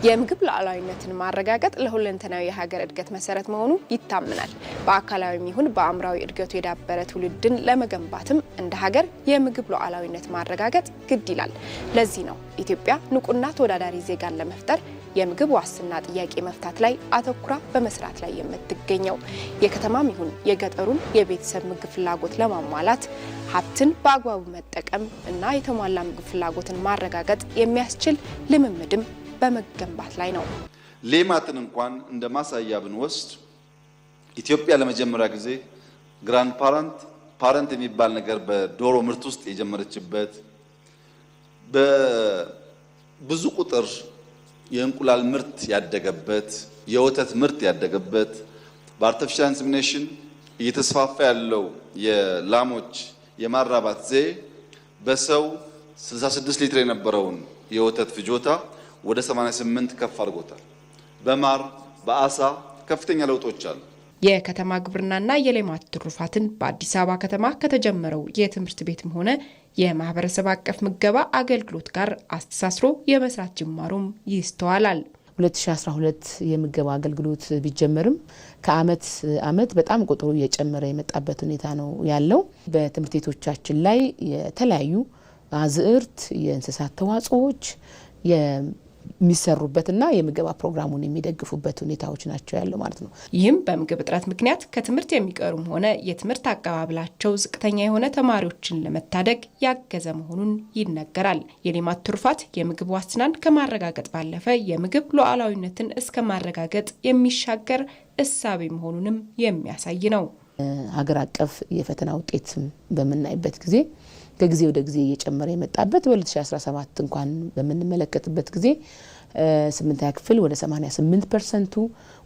የምግብ ሉዓላዊነትን ማረጋገጥ ለሁለንተናዊ የሀገር እድገት መሰረት መሆኑ ይታመናል። በአካላዊም ይሁን በአእምሯዊ እድገቱ የዳበረ ትውልድን ለመገንባትም እንደ ሀገር የምግብ ሉዓላዊነት ማረጋገጥ ግድ ይላል። ለዚህ ነው ኢትዮጵያ ንቁና ተወዳዳሪ ዜጋን ለመፍጠር የምግብ ዋስትና ጥያቄ መፍታት ላይ አተኩራ በመስራት ላይ የምትገኘው። የከተማም ይሁን የገጠሩን የቤተሰብ ምግብ ፍላጎት ለማሟላት ሀብትን በአግባቡ መጠቀም እና የተሟላ ምግብ ፍላጎትን ማረጋገጥ የሚያስችል ልምምድም በመገንባት ላይ ነው። ሌማትን እንኳን እንደ ማሳያ ብንወስድ ኢትዮጵያ ለመጀመሪያ ጊዜ ግራንድ ፓረንት የሚባል ነገር በዶሮ ምርት ውስጥ የጀመረችበት፣ በብዙ ቁጥር የእንቁላል ምርት ያደገበት፣ የወተት ምርት ያደገበት፣ በአርቲፊሻል ኢንሰሚኔሽን እየተስፋፋ ያለው የላሞች የማራባት ዘዬ በሰው 66 ሊትር የነበረውን የወተት ፍጆታ ወደ 88 ከፍ አድርጎታል። በማር በአሳ ከፍተኛ ለውጦች አሉ። የከተማ ግብርናና የሌማት ትሩፋትን በአዲስ አበባ ከተማ ከተጀመረው የትምህርት ቤትም ሆነ የማህበረሰብ አቀፍ ምገባ አገልግሎት ጋር አስተሳስሮ የመስራት ጅማሮም ይስተዋላል። 2012 የምገባ አገልግሎት ቢጀመርም ከአመት አመት በጣም ቁጥሩ እየጨመረ የመጣበት ሁኔታ ነው ያለው። በትምህርት ቤቶቻችን ላይ የተለያዩ አዝዕርት፣ የእንስሳት ተዋጽኦዎች የሚሰሩበትና የምገባ ፕሮግራሙን የሚደግፉበት ሁኔታዎች ናቸው ያለው ማለት ነው። ይህም በምግብ እጥረት ምክንያት ከትምህርት የሚቀሩም ሆነ የትምህርት አቀባበላቸው ዝቅተኛ የሆነ ተማሪዎችን ለመታደግ ያገዘ መሆኑን ይነገራል። የሌማት ትሩፋት የምግብ ዋስትናን ከማረጋገጥ ባለፈ የምግብ ሉዓላዊነትን እስከ ማረጋገጥ የሚሻገር እሳቤ መሆኑንም የሚያሳይ ነው። ሀገር አቀፍ የፈተና ውጤት በምናይበት ጊዜ ከጊዜ ወደ ጊዜ እየጨመረ የመጣበት በ2017 እንኳን በምንመለከትበት ጊዜ 8ኛ ክፍል ወደ 88%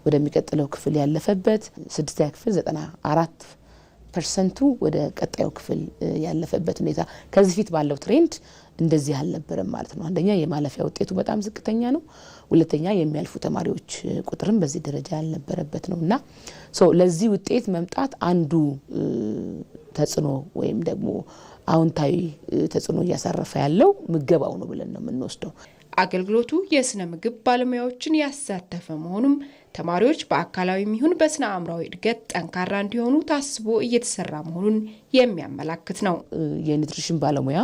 ወደሚቀጥለው ክፍል ያለፈበት፣ 6ኛ ክፍል 94% ወደ ቀጣዩ ክፍል ያለፈበት ሁኔታ ከዚህ ፊት ባለው ትሬንድ እንደዚህ አልነበረም ማለት ነው። አንደኛ የማለፊያ ውጤቱ በጣም ዝቅተኛ ነው። ሁለተኛ የሚያልፉ ተማሪዎች ቁጥርም በዚህ ደረጃ ያልነበረበት ነውና ለዚህ ውጤት መምጣት አንዱ ተጽዕኖ ወይም ደግሞ አዎንታዊ ተጽዕኖ እያሳረፈ ያለው ምገባው ነው ብለን ነው የምንወስደው። አገልግሎቱ የስነ ምግብ ባለሙያዎችን ያሳተፈ መሆኑም ተማሪዎች በአካላዊም ይሁን በስነ አእምሯዊ እድገት ጠንካራ እንዲሆኑ ታስቦ እየተሰራ መሆኑን የሚያመላክት ነው። የኒውትሪሽን ባለሙያ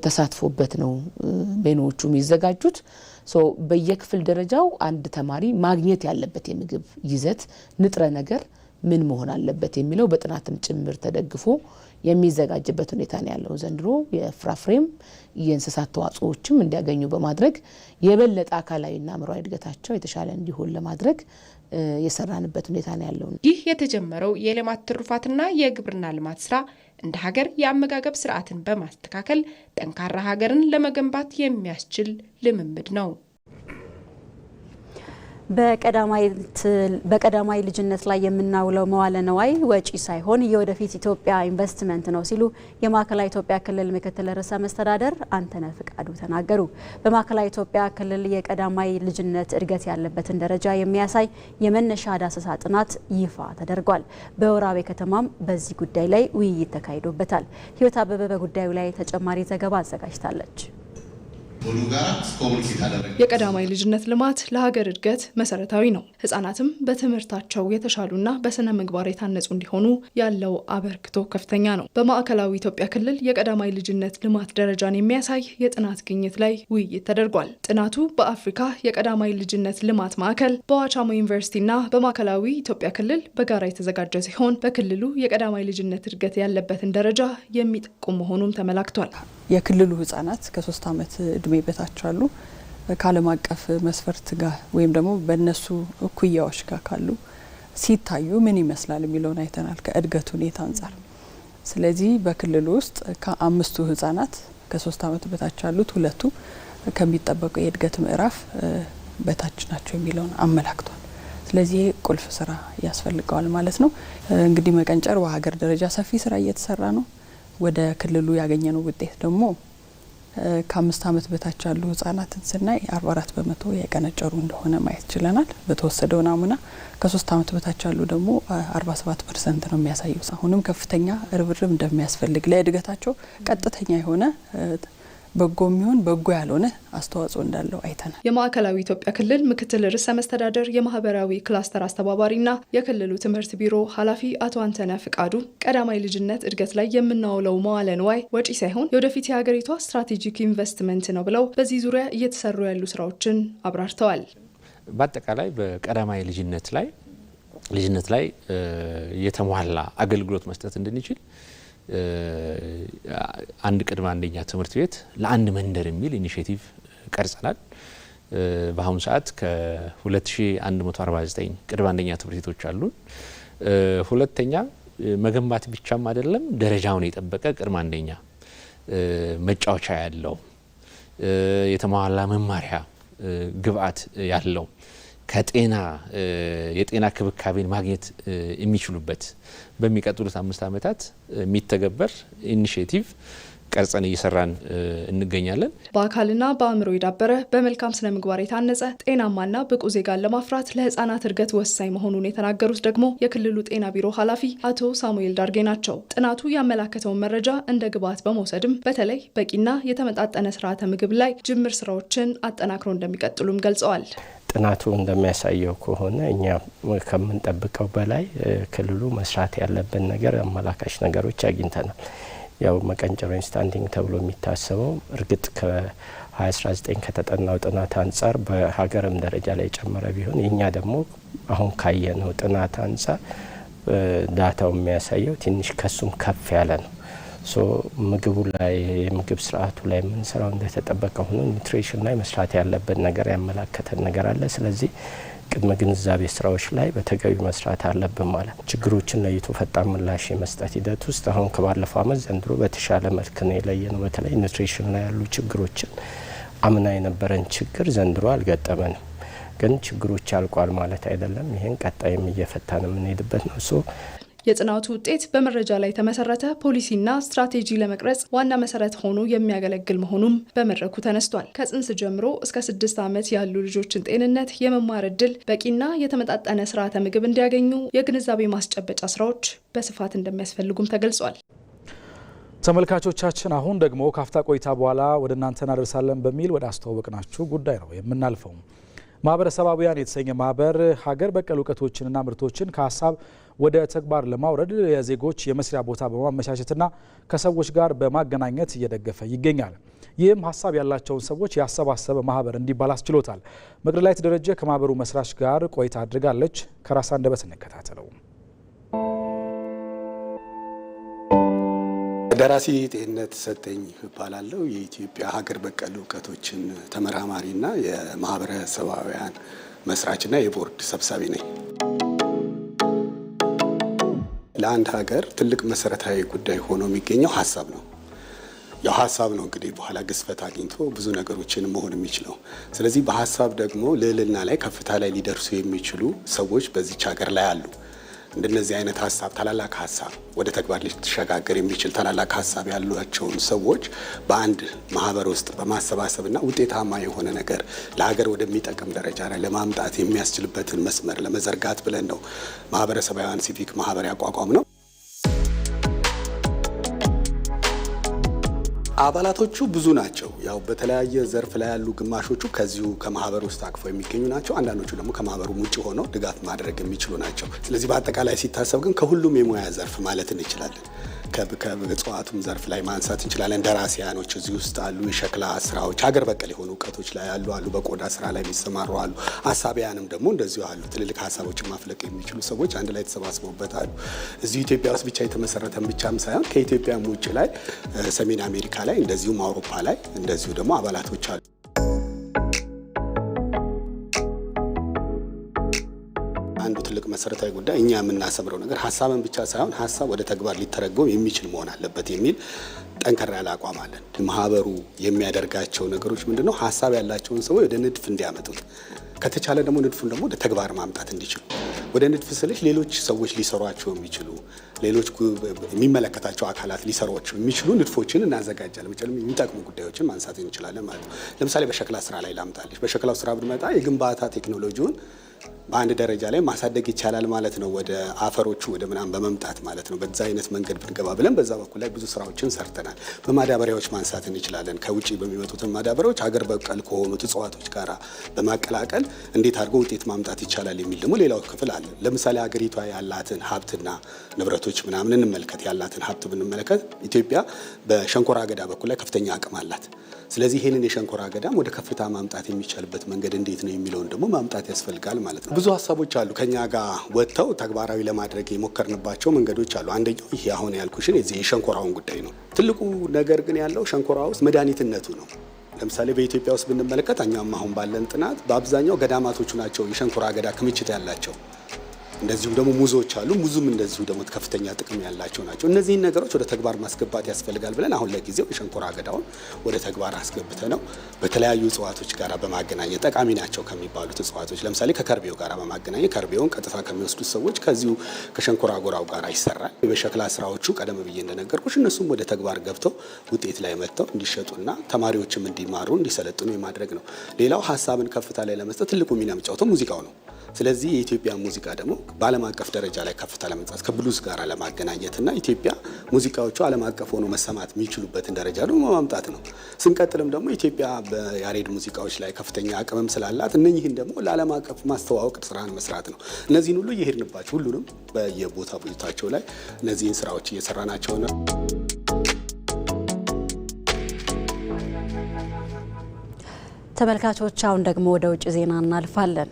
ተሳትፎበት ነው ሜኖቹ የሚዘጋጁት። በየክፍል ደረጃው አንድ ተማሪ ማግኘት ያለበት የምግብ ይዘት ንጥረ ነገር ምን መሆን አለበት የሚለው በጥናትም ጭምር ተደግፎ የሚዘጋጅበት ሁኔታ ነው ያለው። ዘንድሮ የፍራፍሬም የእንስሳት ተዋጽኦዎችም እንዲያገኙ በማድረግ የበለጠ አካላዊና አእምሯዊ እድገታቸው የተሻለ እንዲሆን ለማድረግ የሰራንበት ሁኔታ ነው ያለው። ይህ የተጀመረው የሌማት ትሩፋትና የግብርና ልማት ስራ እንደ ሀገር የአመጋገብ ስርዓትን በማስተካከል ጠንካራ ሀገርን ለመገንባት የሚያስችል ልምምድ ነው። በቀዳማይ ልጅነት ላይ የምናውለው መዋለ ነዋይ ወጪ ሳይሆን የወደፊት ኢትዮጵያ ኢንቨስትመንት ነው ሲሉ የማዕከላዊ ኢትዮጵያ ክልል ምክትል ርዕሰ መስተዳደር አንተነህ ፍቃዱ ተናገሩ። በማዕከላዊ ኢትዮጵያ ክልል የቀዳማይ ልጅነት እድገት ያለበትን ደረጃ የሚያሳይ የመነሻ ዳሰሳ ጥናት ይፋ ተደርጓል። በወራቤ ከተማም በዚህ ጉዳይ ላይ ውይይት ተካሂዶበታል። ህይወት አበበ በጉዳዩ ላይ ተጨማሪ ዘገባ አዘጋጅታለች። የቀዳማይ ልጅነት ልማት ለሀገር እድገት መሰረታዊ ነው። ህጻናትም በትምህርታቸው የተሻሉና በስነ ምግባር የታነጹ እንዲሆኑ ያለው አበርክቶ ከፍተኛ ነው። በማዕከላዊ ኢትዮጵያ ክልል የቀዳማይ ልጅነት ልማት ደረጃን የሚያሳይ የጥናት ግኝት ላይ ውይይት ተደርጓል። ጥናቱ በአፍሪካ የቀዳማይ ልጅነት ልማት ማዕከል፣ በዋቻሞ ዩኒቨርሲቲና በማዕከላዊ ኢትዮጵያ ክልል በጋራ የተዘጋጀ ሲሆን በክልሉ የቀዳማይ ልጅነት እድገት ያለበትን ደረጃ የሚጠቁም መሆኑም ተመላክቷል። የክልሉ ህጻናት ከ3 ዓመት እድሜ በታች አሉ ከዓለም አቀፍ መስፈርት ጋር ወይም ደግሞ በእነሱ እኩያዎች ጋር ካሉ ሲታዩ ምን ይመስላል የሚለውን አይተናል ከእድገት ሁኔታ አንጻር። ስለዚህ በክልሉ ውስጥ ከ5ቱ ህጻናት ከ3 ዓመት በታች ያሉት 2ቱ ከሚጠበቀው የእድገት ምዕራፍ በታች ናቸው የሚለውን አመላክቷል። ስለዚህ ቁልፍ ስራ ያስፈልገዋል ማለት ነው። እንግዲህ መቀንጨር በሀገር ደረጃ ሰፊ ስራ እየተሰራ ነው። ወደ ክልሉ ያገኘነው ውጤት ደግሞ ከ5 ዓመት በታች ያሉ ህጻናትን ስናይ 44 በመቶ የቀነጨሩ እንደሆነ ማየት ችለናል። በተወሰደው ናሙና ከ3 ዓመት በታች ያሉ ደግሞ 47% ነው የሚያሳየው። አሁንም ከፍተኛ ርብርብ እንደሚያስፈልግ ለእድገታቸው ቀጥተኛ የሆነ በጎ የሚሆን በጎ ያልሆነ አስተዋጽኦ እንዳለው አይተናል። የማዕከላዊ ኢትዮጵያ ክልል ምክትል ርዕሰ መስተዳደር የማህበራዊ ክላስተር አስተባባሪና የክልሉ ትምህርት ቢሮ ኃላፊ አቶ አንተነህ ፍቃዱ ቀዳማይ ልጅነት እድገት ላይ የምናውለው መዋለ ንዋይ ወጪ ሳይሆን የወደፊት የሀገሪቷ ስትራቴጂክ ኢንቨስትመንት ነው ብለው በዚህ ዙሪያ እየተሰሩ ያሉ ስራዎችን አብራርተዋል። በአጠቃላይ በቀዳማይ ልጅነት ላይ የተሟላ አገልግሎት መስጠት እንድንችል አንድ ቅድመ አንደኛ ትምህርት ቤት ለአንድ መንደር የሚል ኢኒሼቲቭ ቀርጸናል። በአሁኑ ሰዓት ከ2149 ቅድመ አንደኛ ትምህርት ቤቶች አሉን። ሁለተኛ መገንባት ብቻም አይደለም፣ ደረጃውን የጠበቀ ቅድመ አንደኛ መጫወቻ ያለው የተሟላ መማሪያ ግብአት ያለው ከጤና የጤና ክብካቤን ማግኘት የሚችሉበት በሚቀጥሉት 5 ዓመታት የሚተገበር ኢኒሼቲቭ ቀርጸን እየሰራን እንገኛለን። በአካልና በአእምሮ የዳበረ በመልካም ስነ ምግባር የታነጸ ጤናማና ብቁ ዜጋን ለማፍራት ለህፃናት እድገት ወሳኝ መሆኑን የተናገሩት ደግሞ የክልሉ ጤና ቢሮ ኃላፊ አቶ ሳሙኤል ዳርጌ ናቸው። ጥናቱ ያመላከተውን መረጃ እንደ ግብዓት በመውሰድም በተለይ በቂና የተመጣጠነ ስርዓተ ምግብ ላይ ጅምር ስራዎችን አጠናክሮ እንደሚቀጥሉም ገልጸዋል። ጥናቱ እንደሚያሳየው ከሆነ እኛ ከምንጠብቀው በላይ ክልሉ መስራት ያለብን ነገር አመላካች ነገሮች አግኝተናል። ያው መቀንጨር ስታንዲንግ ተብሎ የሚታሰበው እርግጥ ከ2019 ከተጠናው ጥናት አንጻር በሀገርም ደረጃ ላይ የጨመረ ቢሆን የኛ ደግሞ አሁን ካየነው ጥናት አንጻር ዳታው የሚያሳየው ትንሽ ከሱም ከፍ ያለ ነው። ሶ ምግቡ ላይ የምግብ ስርዓቱ ላይ የምንሰራው እንደተጠበቀ ሆኖ ኒውትሪሽን ላይ መስራት ያለበት ነገር ያመላከተን ነገር አለ። ስለዚህ ቅድመ ግንዛቤ ስራዎች ላይ በተገቢ መስራት አለብን ማለት ችግሮችን ለይቶ ፈጣን ምላሽ የመስጠት ሂደት ውስጥ አሁን ከባለፈው ዓመት ዘንድሮ በተሻለ መልክ ነው የለየነው። በተለይ ኒውትሪሽን ላይ ያሉ ችግሮችን አምና የነበረን ችግር ዘንድሮ አልገጠመንም። ግን ችግሮች አልቋል ማለት አይደለም። ይሄን ቀጣይም እየፈታን የምንሄድበት ነው። የጥናቱ ውጤት በመረጃ ላይ የተመሰረተ ፖሊሲና ስትራቴጂ ለመቅረጽ ዋና መሰረት ሆኖ የሚያገለግል መሆኑም በመድረኩ ተነስቷል። ከጽንስ ጀምሮ እስከ 6 ዓመት ያሉ ልጆችን ጤንነት፣ የመማር እድል፣ በቂና የተመጣጠነ ስርዓተ ምግብ እንዲያገኙ የግንዛቤ ማስጨበጫ ስራዎች በስፋት እንደሚያስፈልጉም ተገልጿል። ተመልካቾቻችን አሁን ደግሞ ካፍታ ቆይታ በኋላ ወደ እናንተ እናደርሳለን በሚል ወደ አስተዋወቅናችሁ ጉዳይ ነው የምናልፈው። ማህበረሰባዊያን የተሰኘ ማህበር ሀገር በቀል እውቀቶችንና ምርቶችን ከሀሳብ ወደ ተግባር ለማውረድ የዜጎች የመስሪያ ቦታ በማመቻቸትና ከሰዎች ጋር በማገናኘት እየደገፈ ይገኛል። ይህም ሀሳብ ያላቸውን ሰዎች ያሰባሰበ ማህበር እንዲባል አስችሎታል። መቅደላዊት ደረጀ ከማህበሩ መስራች ጋር ቆይታ አድርጋለች። ከራስ አንደበት እንከታተለው። ደራሲ ጤንነት ሰጠኝ እባላለሁ። የኢትዮጵያ ሀገር በቀል እውቀቶችን ተመራማሪና የማህበረሰባውያን መስራችና የቦርድ ሰብሳቢ ነኝ። ለአንድ ሀገር ትልቅ መሰረታዊ ጉዳይ ሆኖ የሚገኘው ሀሳብ ነው። ያው ሀሳብ ነው እንግዲህ በኋላ ግዝፈት አግኝቶ ብዙ ነገሮችን መሆን የሚችለው። ስለዚህ በሀሳብ ደግሞ ልዕልና ላይ ከፍታ ላይ ሊደርሱ የሚችሉ ሰዎች በዚች ሀገር ላይ አሉ። እንደነዚህ አይነት ሀሳብ ታላላቅ ሀሳብ ወደ ተግባር ሊተሸጋገር የሚችል ታላላቅ ሀሳብ ያሏቸውን ሰዎች በአንድ ማህበር ውስጥ በማሰባሰብና ውጤታማ የሆነ ነገር ለሀገር ወደሚጠቅም ደረጃ ላይ ለማምጣት የሚያስችልበትን መስመር ለመዘርጋት ብለን ነው ማህበረሰባውያን ሲቪክ ማህበር ያቋቋም ነው። አባላቶቹ ብዙ ናቸው። ያው በተለያየ ዘርፍ ላይ ያሉ ግማሾቹ ከዚሁ ከማህበር ውስጥ አቅፈው የሚገኙ ናቸው። አንዳንዶቹ ደግሞ ከማህበሩ ውጭ ሆነው ድጋፍ ማድረግ የሚችሉ ናቸው። ስለዚህ በአጠቃላይ ሲታሰብ ግን ከሁሉም የሙያ ዘርፍ ማለት እንችላለን። ከእጽዋቱም ዘርፍ ላይ ማንሳት እንችላለን። ደራሲያኖች እዚህ ውስጥ አሉ። የሸክላ ስራዎች፣ ሀገር በቀል የሆኑ እውቀቶች ላይ አሉ። በቆዳ ስራ ላይ የሚሰማሩ አሉ። ሀሳቢያንም ደግሞ እንደዚሁ አሉ። ትልልቅ ሀሳቦችን ማፍለቅ የሚችሉ ሰዎች አንድ ላይ ተሰባስበውበት አሉ። እዚሁ ኢትዮጵያ ውስጥ ብቻ የተመሰረተን ብቻም ሳይሆን ከኢትዮጵያም ውጭ ላይ ሰሜን አሜሪካ ላይ እንደዚሁም አውሮፓ ላይ እንደዚሁ ደግሞ አባላቶች አሉ። አንዱ ትልቅ መሰረታዊ ጉዳይ እኛ የምናሰምረው ነገር ሀሳብን ብቻ ሳይሆን ሀሳብ ወደ ተግባር ሊተረጎም የሚችል መሆን አለበት የሚል ጠንከር ያለ አቋም አለን። ማህበሩ የሚያደርጋቸው ነገሮች ምንድነው? ሀሳብ ያላቸውን ሰዎች ወደ ንድፍ እንዲያመጡት፣ ከተቻለ ደግሞ ንድፉን ደግሞ ወደ ተግባር ማምጣት እንዲችሉ፣ ወደ ንድፍ ስልሽ ሌሎች ሰዎች ሊሰሯቸው የሚችሉ ሌሎች የሚመለከታቸው አካላት ሊሰሯቸው የሚችሉ ንድፎችን እናዘጋጃለን። የሚጠቅሙ ጉዳዮችን ማንሳት እንችላለን ማለት ነው። ለምሳሌ በሸክላ ስራ ላይ ላምጣልሽ። በሸክላው ስራ ብንመጣ የግንባታ ቴክኖሎጂውን በአንድ ደረጃ ላይ ማሳደግ ይቻላል ማለት ነው። ወደ አፈሮቹ ወደ ምናምን በመምጣት ማለት ነው። በዛ አይነት መንገድ ብንገባ ብለን በዛ በኩል ላይ ብዙ ስራዎችን ሰርተናል። በማዳበሪያዎች ማንሳት እንችላለን። ከውጪ በሚመጡትን ማዳበሪያዎች ሀገር በቀል ከሆኑት እጽዋቶች ጋር በማቀላቀል እንዴት አድርጎ ውጤት ማምጣት ይቻላል የሚል ደግሞ ሌላው ክፍል አለ። ለምሳሌ ሀገሪቷ ያላትን ሀብትና ንብረቶች ምናምን እንመልከት። ያላትን ሀብት ብንመለከት ኢትዮጵያ በሸንኮራ አገዳ በኩል ላይ ከፍተኛ አቅም አላት። ስለዚህ ይህንን የሸንኮራ አገዳም ወደ ከፍታ ማምጣት የሚቻልበት መንገድ እንዴት ነው የሚለውን ደግሞ ማምጣት ያስፈልጋል ማለት ነው። ብዙ ሀሳቦች አሉ ከኛ ጋር ወጥተው ተግባራዊ ለማድረግ የሞከርንባቸው መንገዶች አሉ። አንደኛው ይሄ አሁን ያልኩሽን የዚህ የሸንኮራውን ጉዳይ ነው። ትልቁ ነገር ግን ያለው ሸንኮራ ውስጥ መድኃኒትነቱ ነው። ለምሳሌ በኢትዮጵያ ውስጥ ብንመለከት እኛም አሁን ባለን ጥናት በአብዛኛው ገዳማቶቹ ናቸው የሸንኮራ አገዳ ክምችት ያላቸው። እንደዚሁም ደግሞ ሙዞች አሉ። ሙዙም እንደዚሁ ደግሞ ከፍተኛ ጥቅም ያላቸው ናቸው። እነዚህን ነገሮች ወደ ተግባር ማስገባት ያስፈልጋል ብለን አሁን ለጊዜው የሸንኮራ አገዳውን ወደ ተግባር አስገብተ ነው በተለያዩ እጽዋቶች ጋር በማገናኘት ጠቃሚ ናቸው ከሚባሉት እጽዋቶች ለምሳሌ ከከርቤው ጋር በማገናኘት ከርቤውን ቀጥታ ከሚወስዱት ሰዎች ከዚሁ ከሸንኮራ አጎራው ጋር ይሰራል። በሸክላ ስራዎቹ ቀደም ብዬ እንደነገርኩሽ እነሱም ወደ ተግባር ገብተው ውጤት ላይ መጥተው እንዲሸጡና ተማሪዎችም እንዲማሩ እንዲሰለጥኑ የማድረግ ነው። ሌላው ሀሳብን ከፍታ ላይ ለመስጠት ትልቁ ሚና የሚጫወተው ሙዚቃው ነው። ስለዚህ የኢትዮጵያ ሙዚቃ ደግሞ በዓለም አቀፍ ደረጃ ላይ ከፍታ ለመምጣት ከብሉዝ ጋር ለማገናኘትና ኢትዮጵያ ሙዚቃዎቹ ዓለም አቀፍ ሆኖ መሰማት የሚችሉበትን ደረጃ ደግሞ ማምጣት ነው። ስንቀጥልም ደግሞ ኢትዮጵያ በያሬድ ሙዚቃዎች ላይ ከፍተኛ አቅምም ስላላት እነኚህን ደግሞ ለዓለም አቀፍ ማስተዋወቅ ስራን መስራት ነው። እነዚህን ሁሉ እየሄድንባቸው ሁሉንም በየቦታቸው ላይ እነዚህን ስራዎች እየሰራናቸው ነው። ተመልካቾች አሁን ደግሞ ወደ ውጭ ዜና እናልፋለን።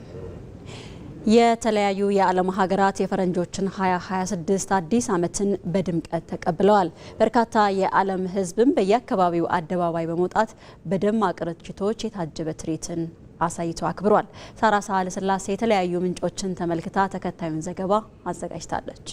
የተለያዩ የዓለም ሀገራት የፈረንጆችን 2026 አዲስ ዓመትን በድምቀት ተቀብለዋል። በርካታ የዓለም ሕዝብም በየአካባቢው አደባባይ በመውጣት በደማቅ ርችቶች የታጀበ ትርኢትን አሳይቶ አክብሯል። ሳራ ሳህለ ስላሴ የተለያዩ ምንጮችን ተመልክታ ተከታዩን ዘገባ አዘጋጅታለች።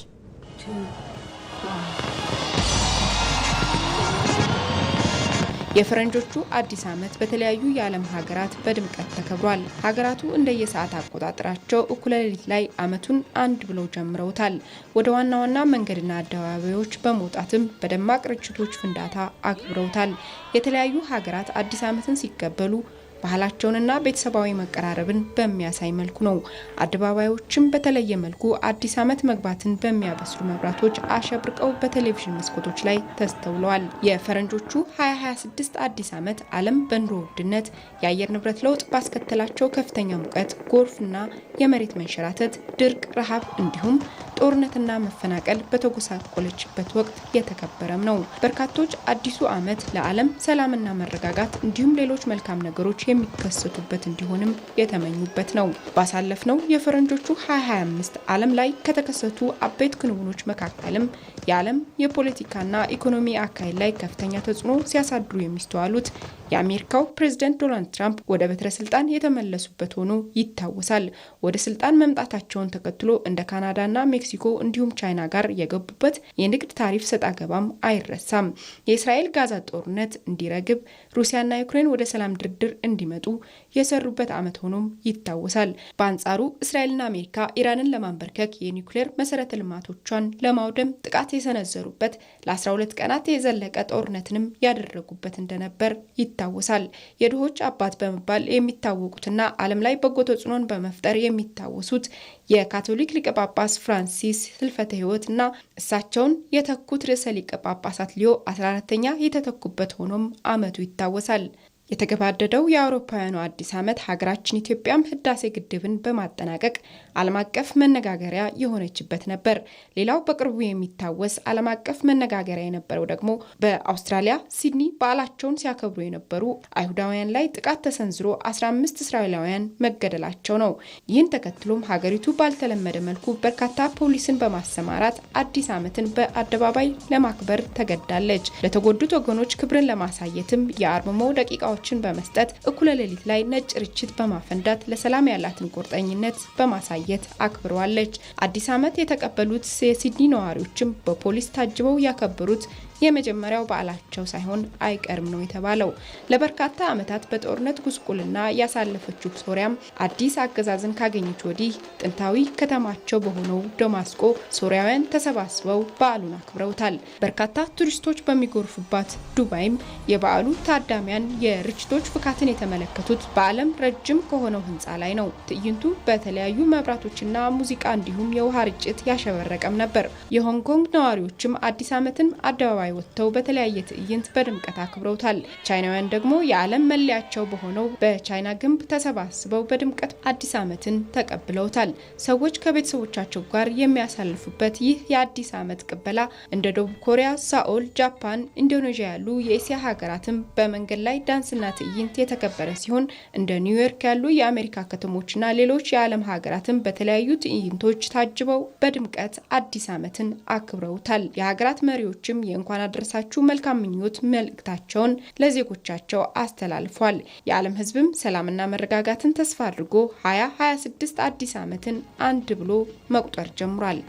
የፈረንጆቹ አዲስ ዓመት በተለያዩ የዓለም ሀገራት በድምቀት ተከብሯል። ሀገራቱ እንደየሰዓት አቆጣጠራቸው እኩለ ሌሊት ላይ ዓመቱን አንድ ብለው ጀምረውታል። ወደ ዋና ዋና መንገድና አደባባዮች በመውጣትም በደማቅ ርችቶች ፍንዳታ አክብረውታል። የተለያዩ ሀገራት አዲስ ዓመትን ሲቀበሉ ባህላቸውንና ቤተሰባዊ መቀራረብን በሚያሳይ መልኩ ነው። አደባባዮችም በተለየ መልኩ አዲስ ዓመት መግባትን በሚያበስሩ መብራቶች አሸብርቀው በቴሌቪዥን መስኮቶች ላይ ተስተውለዋል። የፈረንጆቹ 2026 አዲስ ዓመት ዓለም በኑሮ ውድነት፣ የአየር ንብረት ለውጥ ባስከተላቸው ከፍተኛ ሙቀት፣ ጎርፍና የመሬት መንሸራተት፣ ድርቅ፣ ረሃብ እንዲሁም ጦርነትና መፈናቀል በተጎሳቆለችበት ወቅት የተከበረም ነው። በርካቶች አዲሱ ዓመት ለዓለም ሰላምና መረጋጋት እንዲሁም ሌሎች መልካም ነገሮች የሚከሰቱበት እንዲሆንም የተመኙበት ነው። ባሳለፍነው የፈረንጆቹ 2025 ዓለም ላይ ከተከሰቱ አበይት ክንውኖች መካከልም የዓለም የፖለቲካና ኢኮኖሚ አካሄድ ላይ ከፍተኛ ተጽዕኖ ሲያሳድሩ የሚስተዋሉት የአሜሪካው ፕሬዝዳንት ዶናልድ ትራምፕ ወደ በትረ ስልጣን የተመለሱበት ሆኖ ይታወሳል። ወደ ስልጣን መምጣታቸውን ተከትሎ እንደ ካናዳና ሜክሲኮ እንዲሁም ቻይና ጋር የገቡበት የንግድ ታሪፍ ሰጣ ገባም አይረሳም። የእስራኤል ጋዛ ጦርነት እንዲረግብ፣ ሩሲያና ዩክሬን ወደ ሰላም ድርድር እንዲመጡ እንዲመጡ የሰሩበት ዓመት ሆኖም ይታወሳል። በአንጻሩ እስራኤልና አሜሪካ ኢራንን ለማንበርከክ የኒውክሌር መሰረተ ልማቶቿን ለማውደም ጥቃት የሰነዘሩበት ለ12 ቀናት የዘለቀ ጦርነትንም ያደረጉበት እንደነበር ይታወሳል። የድሆች አባት በመባል የሚታወቁትና ዓለም ላይ በጎ ተጽዕኖን በመፍጠር የሚታወሱት የካቶሊክ ሊቀ ጳጳስ ፍራንሲስ ህልፈተ ህይወትና እሳቸውን የተኩት ርዕሰ ሊቀ ጳጳሳት ሊዮ 14ኛ የተተኩበት ሆኖም ዓመቱ ይታወሳል። የተገባደደው የአውሮፓውያኑ አዲስ ዓመት ሀገራችን ኢትዮጵያም ህዳሴ ግድብን በማጠናቀቅ ዓለም አቀፍ መነጋገሪያ የሆነችበት ነበር። ሌላው በቅርቡ የሚታወስ ዓለም አቀፍ መነጋገሪያ የነበረው ደግሞ በአውስትራሊያ ሲድኒ በዓላቸውን ሲያከብሩ የነበሩ አይሁዳውያን ላይ ጥቃት ተሰንዝሮ 15 እስራኤላውያን መገደላቸው ነው። ይህን ተከትሎም ሀገሪቱ ባልተለመደ መልኩ በርካታ ፖሊስን በማሰማራት አዲስ ዓመትን በአደባባይ ለማክበር ተገዳለች። ለተጎዱት ወገኖች ክብርን ለማሳየትም የአርምሞ ደቂቃዎችን በመስጠት እኩለ ሌሊት ላይ ነጭ ርችት በማፈንዳት ለሰላም ያላትን ቁርጠኝነት በማሳየት አክብረዋለች። አዲስ ዓመት የተቀበሉት የሲድኒ ነዋሪዎችም በፖሊስ ታጅበው ያከበሩት የመጀመሪያው በዓላቸው ሳይሆን አይቀርም ነው የተባለው። ለበርካታ ዓመታት በጦርነት ጉስቁልና ያሳለፈችው ሶሪያም አዲስ አገዛዝን ካገኘች ወዲህ ጥንታዊ ከተማቸው በሆነው ደማስቆ ሶሪያውያን ተሰባስበው በዓሉን አክብረውታል። በርካታ ቱሪስቶች በሚጎርፉባት ዱባይም የበዓሉ ታዳሚያን የርችቶች ፍካትን የተመለከቱት በዓለም ረጅም ከሆነው ህንፃ ላይ ነው። ትዕይንቱ በተለያዩ መብራቶችና ሙዚቃ እንዲሁም የውሃ ርጭት ያሸበረቀም ነበር። የሆንግ ኮንግ ነዋሪዎችም አዲስ ዓመትን አደባባይ ወጥተው በተለያየ ትዕይንት በድምቀት አክብረውታል። ቻይናውያን ደግሞ የዓለም መለያቸው በሆነው በቻይና ግንብ ተሰባስበው በድምቀት አዲስ ዓመትን ተቀብለውታል። ሰዎች ከቤተሰቦቻቸው ጋር የሚያሳልፉበት ይህ የአዲስ ዓመት ቅበላ እንደ ደቡብ ኮሪያ፣ ሳኦል፣ ጃፓን፣ ኢንዶኔዥያ ያሉ የኤስያ ሀገራትም በመንገድ ላይ ዳንስና ትዕይንት የተከበረ ሲሆን እንደ ኒውዮርክ ያሉ የአሜሪካ ከተሞችና ሌሎች የዓለም ሀገራትም በተለያዩ ትዕይንቶች ታጅበው በድምቀት አዲስ ዓመትን አክብረውታል። የሀገራት መሪዎችም የእንኳን አደረሳችሁ መልካም ምኞት መልእክታቸውን ለዜጎቻቸው አስተላልፏል። የዓለም ሕዝብም ሰላምና መረጋጋትን ተስፋ አድርጎ 2026 አዲስ ዓመትን አንድ ብሎ መቁጠር ጀምሯል።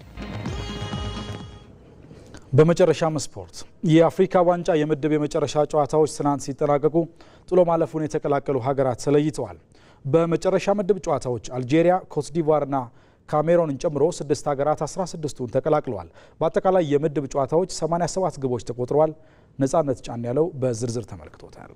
በመጨረሻም ስፖርት። የአፍሪካ ዋንጫ የምድብ የመጨረሻ ጨዋታዎች ትናንት ሲጠናቀቁ ጥሎ ማለፉን የተቀላቀሉ ሀገራት ተለይተዋል። በመጨረሻ ምድብ ጨዋታዎች አልጄሪያ፣ ኮትዲቯርና ካሜሮንን ጨምሮ 6 ሀገራት 16ቱን ተቀላቅለዋል። በአጠቃላይ የምድብ ጨዋታዎች 87 ግቦች ተቆጥረዋል። ነጻነት ጫን ያለው በዝርዝር ተመልክቶታል።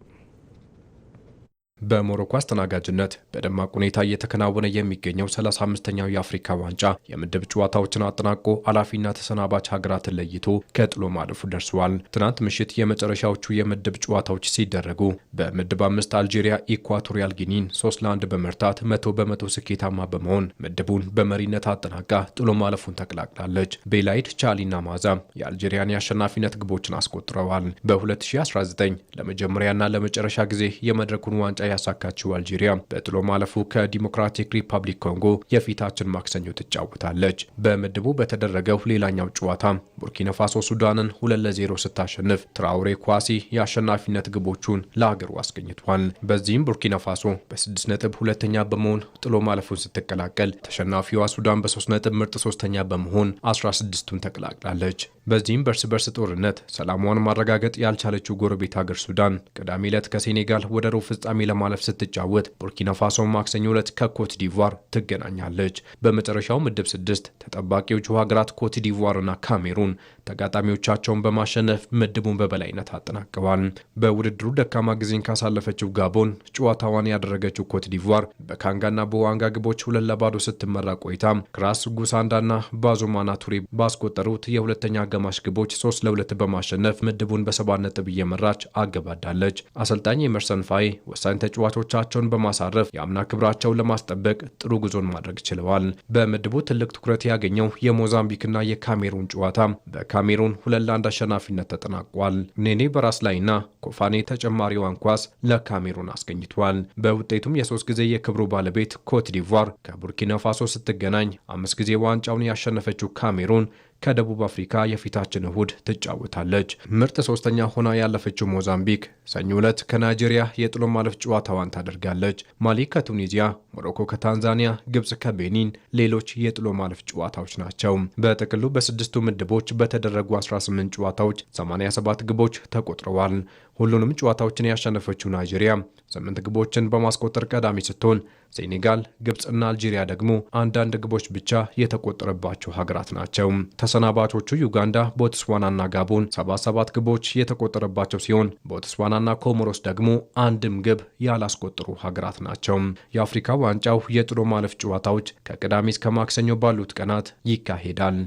በሞሮኮ አስተናጋጅነት በደማቅ ሁኔታ እየተከናወነ የሚገኘው 35ኛው የአፍሪካ ዋንጫ የምድብ ጨዋታዎችን አጠናቆ አላፊና ተሰናባች ሀገራትን ለይቶ ከጥሎ ማለፉ ደርሰዋል። ትናንት ምሽት የመጨረሻዎቹ የምድብ ጨዋታዎች ሲደረጉ በምድብ 5 አልጄሪያ ኢኳቶሪያል ጊኒን 3-1 በመርታት 100% ስኬታማ በመሆን ምድቡን በመሪነት አጠናቃ ጥሎ ማለፉን ተቀላቅላለች። ቤላይድ፣ ቻሊና ማዛ የአልጄሪያን የአሸናፊነት ግቦችን አስቆጥረዋል። በ2019 ለመጀመሪያና ለመጨረሻ ጊዜ የመድረኩን ዋንጫ ያሳካችው አልጄሪያ በጥሎ ማለፉ ከዲሞክራቲክ ሪፐብሊክ ኮንጎ የፊታችን ማክሰኞ ትጫወታለች። በምድቡ በተደረገው ሌላኛው ጨዋታ ቡርኪና ፋሶ ሱዳንን 2-0 ስታሸንፍ ትራውሬ ኳሲ የአሸናፊነት ግቦቹን ለሀገሩ አስገኝቷል። በዚህም ቡርኪና ፋሶ በ6 ነጥብ ሁለተኛ በመሆን ጥሎ ማለፉን ስትቀላቀል፣ ተሸናፊዋ ሱዳን በ3 ነጥብ ምርጥ ሶስተኛ በመሆን 16ቱን ተቀላቅላለች። በዚህም በርስ በርስ ጦርነት ሰላሟን ማረጋገጥ ያልቻለችው ጎረቤት ሀገር ሱዳን ቅዳሜ ዕለት ከሴኔጋል ወደ ሩብ ፍጻሜ ለማለፍ ስትጫወት ቡርኪና ፋሶ ማክሰኞ ዕለት ከኮት ዲቯር ትገናኛለች። በመጨረሻው ምድብ 6 ተጠባቂዎቹ ሀገራት ኮት ዲቯርና ካሜሩን ተጋጣሚዎቻቸውን በማሸነፍ ምድቡን በበላይነት አጠናቀዋል። በውድድሩ ደካማ ጊዜን ካሳለፈችው ጋቦን ጨዋታዋን ያደረገችው ኮት ዲቯር በካንጋና በዋንጋ ግቦች 2-0 ስትመራ ቆይታ ክራስ ጉሳንዳና ባዞማና ቱሬ ባስቆጠሩት የሁለተኛ አጋማሽ ግቦች 3-2 በማሸነፍ ምድቡን በ7 ነጥብ እየመራች አገባዳለች። አሰልጣኝ ኤመርሰን ፋዬ ወሳኝ ተጫዋቾቻቸውን በማሳረፍ የአምና ክብራቸውን ለማስጠበቅ ጥሩ ጉዞን ማድረግ ችለዋል። በምድቡ ትልቅ ትኩረት ያገኘው የሞዛምቢክና የካሜሩን ጨዋታ በካሜሩን 2-1 አሸናፊነት ተጠናቋል። ኔኔ በራስ ላይና ኮፋኔ ተጨማሪዋን ኳስ ለካሜሩን አስገኝቷል። በውጤቱም የ3 ጊዜ የክብሩ ባለቤት ኮት ዲቯር ከቡርኪና ፋሶ ስትገናኝ 5 ጊዜ ዋንጫውን ያሸነፈችው ካሜሩን ከደቡብ አፍሪካ የፊታችን እሁድ ትጫወታለች። ምርጥ ሶስተኛ ሆና ያለፈችው ሞዛምቢክ ሰኞ ዕለት ከናይጄሪያ የጥሎ ማለፍ ጨዋታዋን ታደርጋለች። ማሊ ከቱኒዚያ፣ ሞሮኮ ከታንዛኒያ፣ ግብጽ ከቤኒን ሌሎች የጥሎ ማለፍ ጨዋታዎች ናቸው። በጥቅሉ በ6ቱ ምድቦች በተደረጉ 18 ጨዋታዎች 87 ግቦች ተቆጥረዋል። ሁሉንም ጨዋታዎችን ያሸነፈችው ናይጄሪያ 8 ግቦችን በማስቆጠር ቀዳሚ ስትሆን ሴኔጋል፣ ግብጽና አልጄሪያ ደግሞ አንዳንድ ግቦች ብቻ የተቆጠረባቸው ሀገራት ናቸው። ተሰናባቾቹ ዩጋንዳ፣ ቦትስዋናና ጋቦን 77 ግቦች የተቆጠረባቸው ሲሆን ቦትስዋናና ኮሞሮስ ደግሞ አንድም ግብ ያላስቆጠሩ ሀገራት ናቸው። የአፍሪካ ዋንጫው የጥሎ ማለፍ ጨዋታዎች ከቅዳሜ እስከ ማክሰኞ ባሉት ቀናት ይካሄዳል።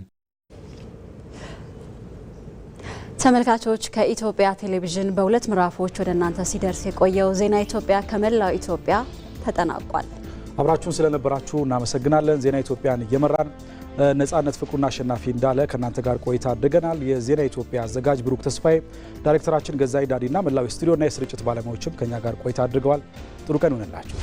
ተመልካቾች ከኢትዮጵያ ቴሌቪዥን በሁለት ምዕራፎች ወደ እናንተ ሲደርስ የቆየው ዜና ኢትዮጵያ ከመላው ኢትዮጵያ ተጠናቋል። አብራችሁን ስለነበራችሁ እናመሰግናለን። ዜና ኢትዮጵያን እየመራን ነጻነት ፍቅሩና አሸናፊ እንዳለ ከእናንተ ጋር ቆይታ አድርገናል። የዜና ኢትዮጵያ አዘጋጅ ብሩክ ተስፋዬ፣ ዳይሬክተራችን ገዛይ ዳዲና መላው ስቱዲዮና የስርጭት ባለሙያዎችም ከኛ ጋር ቆይታ አድርገዋል። ጥሩ ቀን ይሁንላችሁ።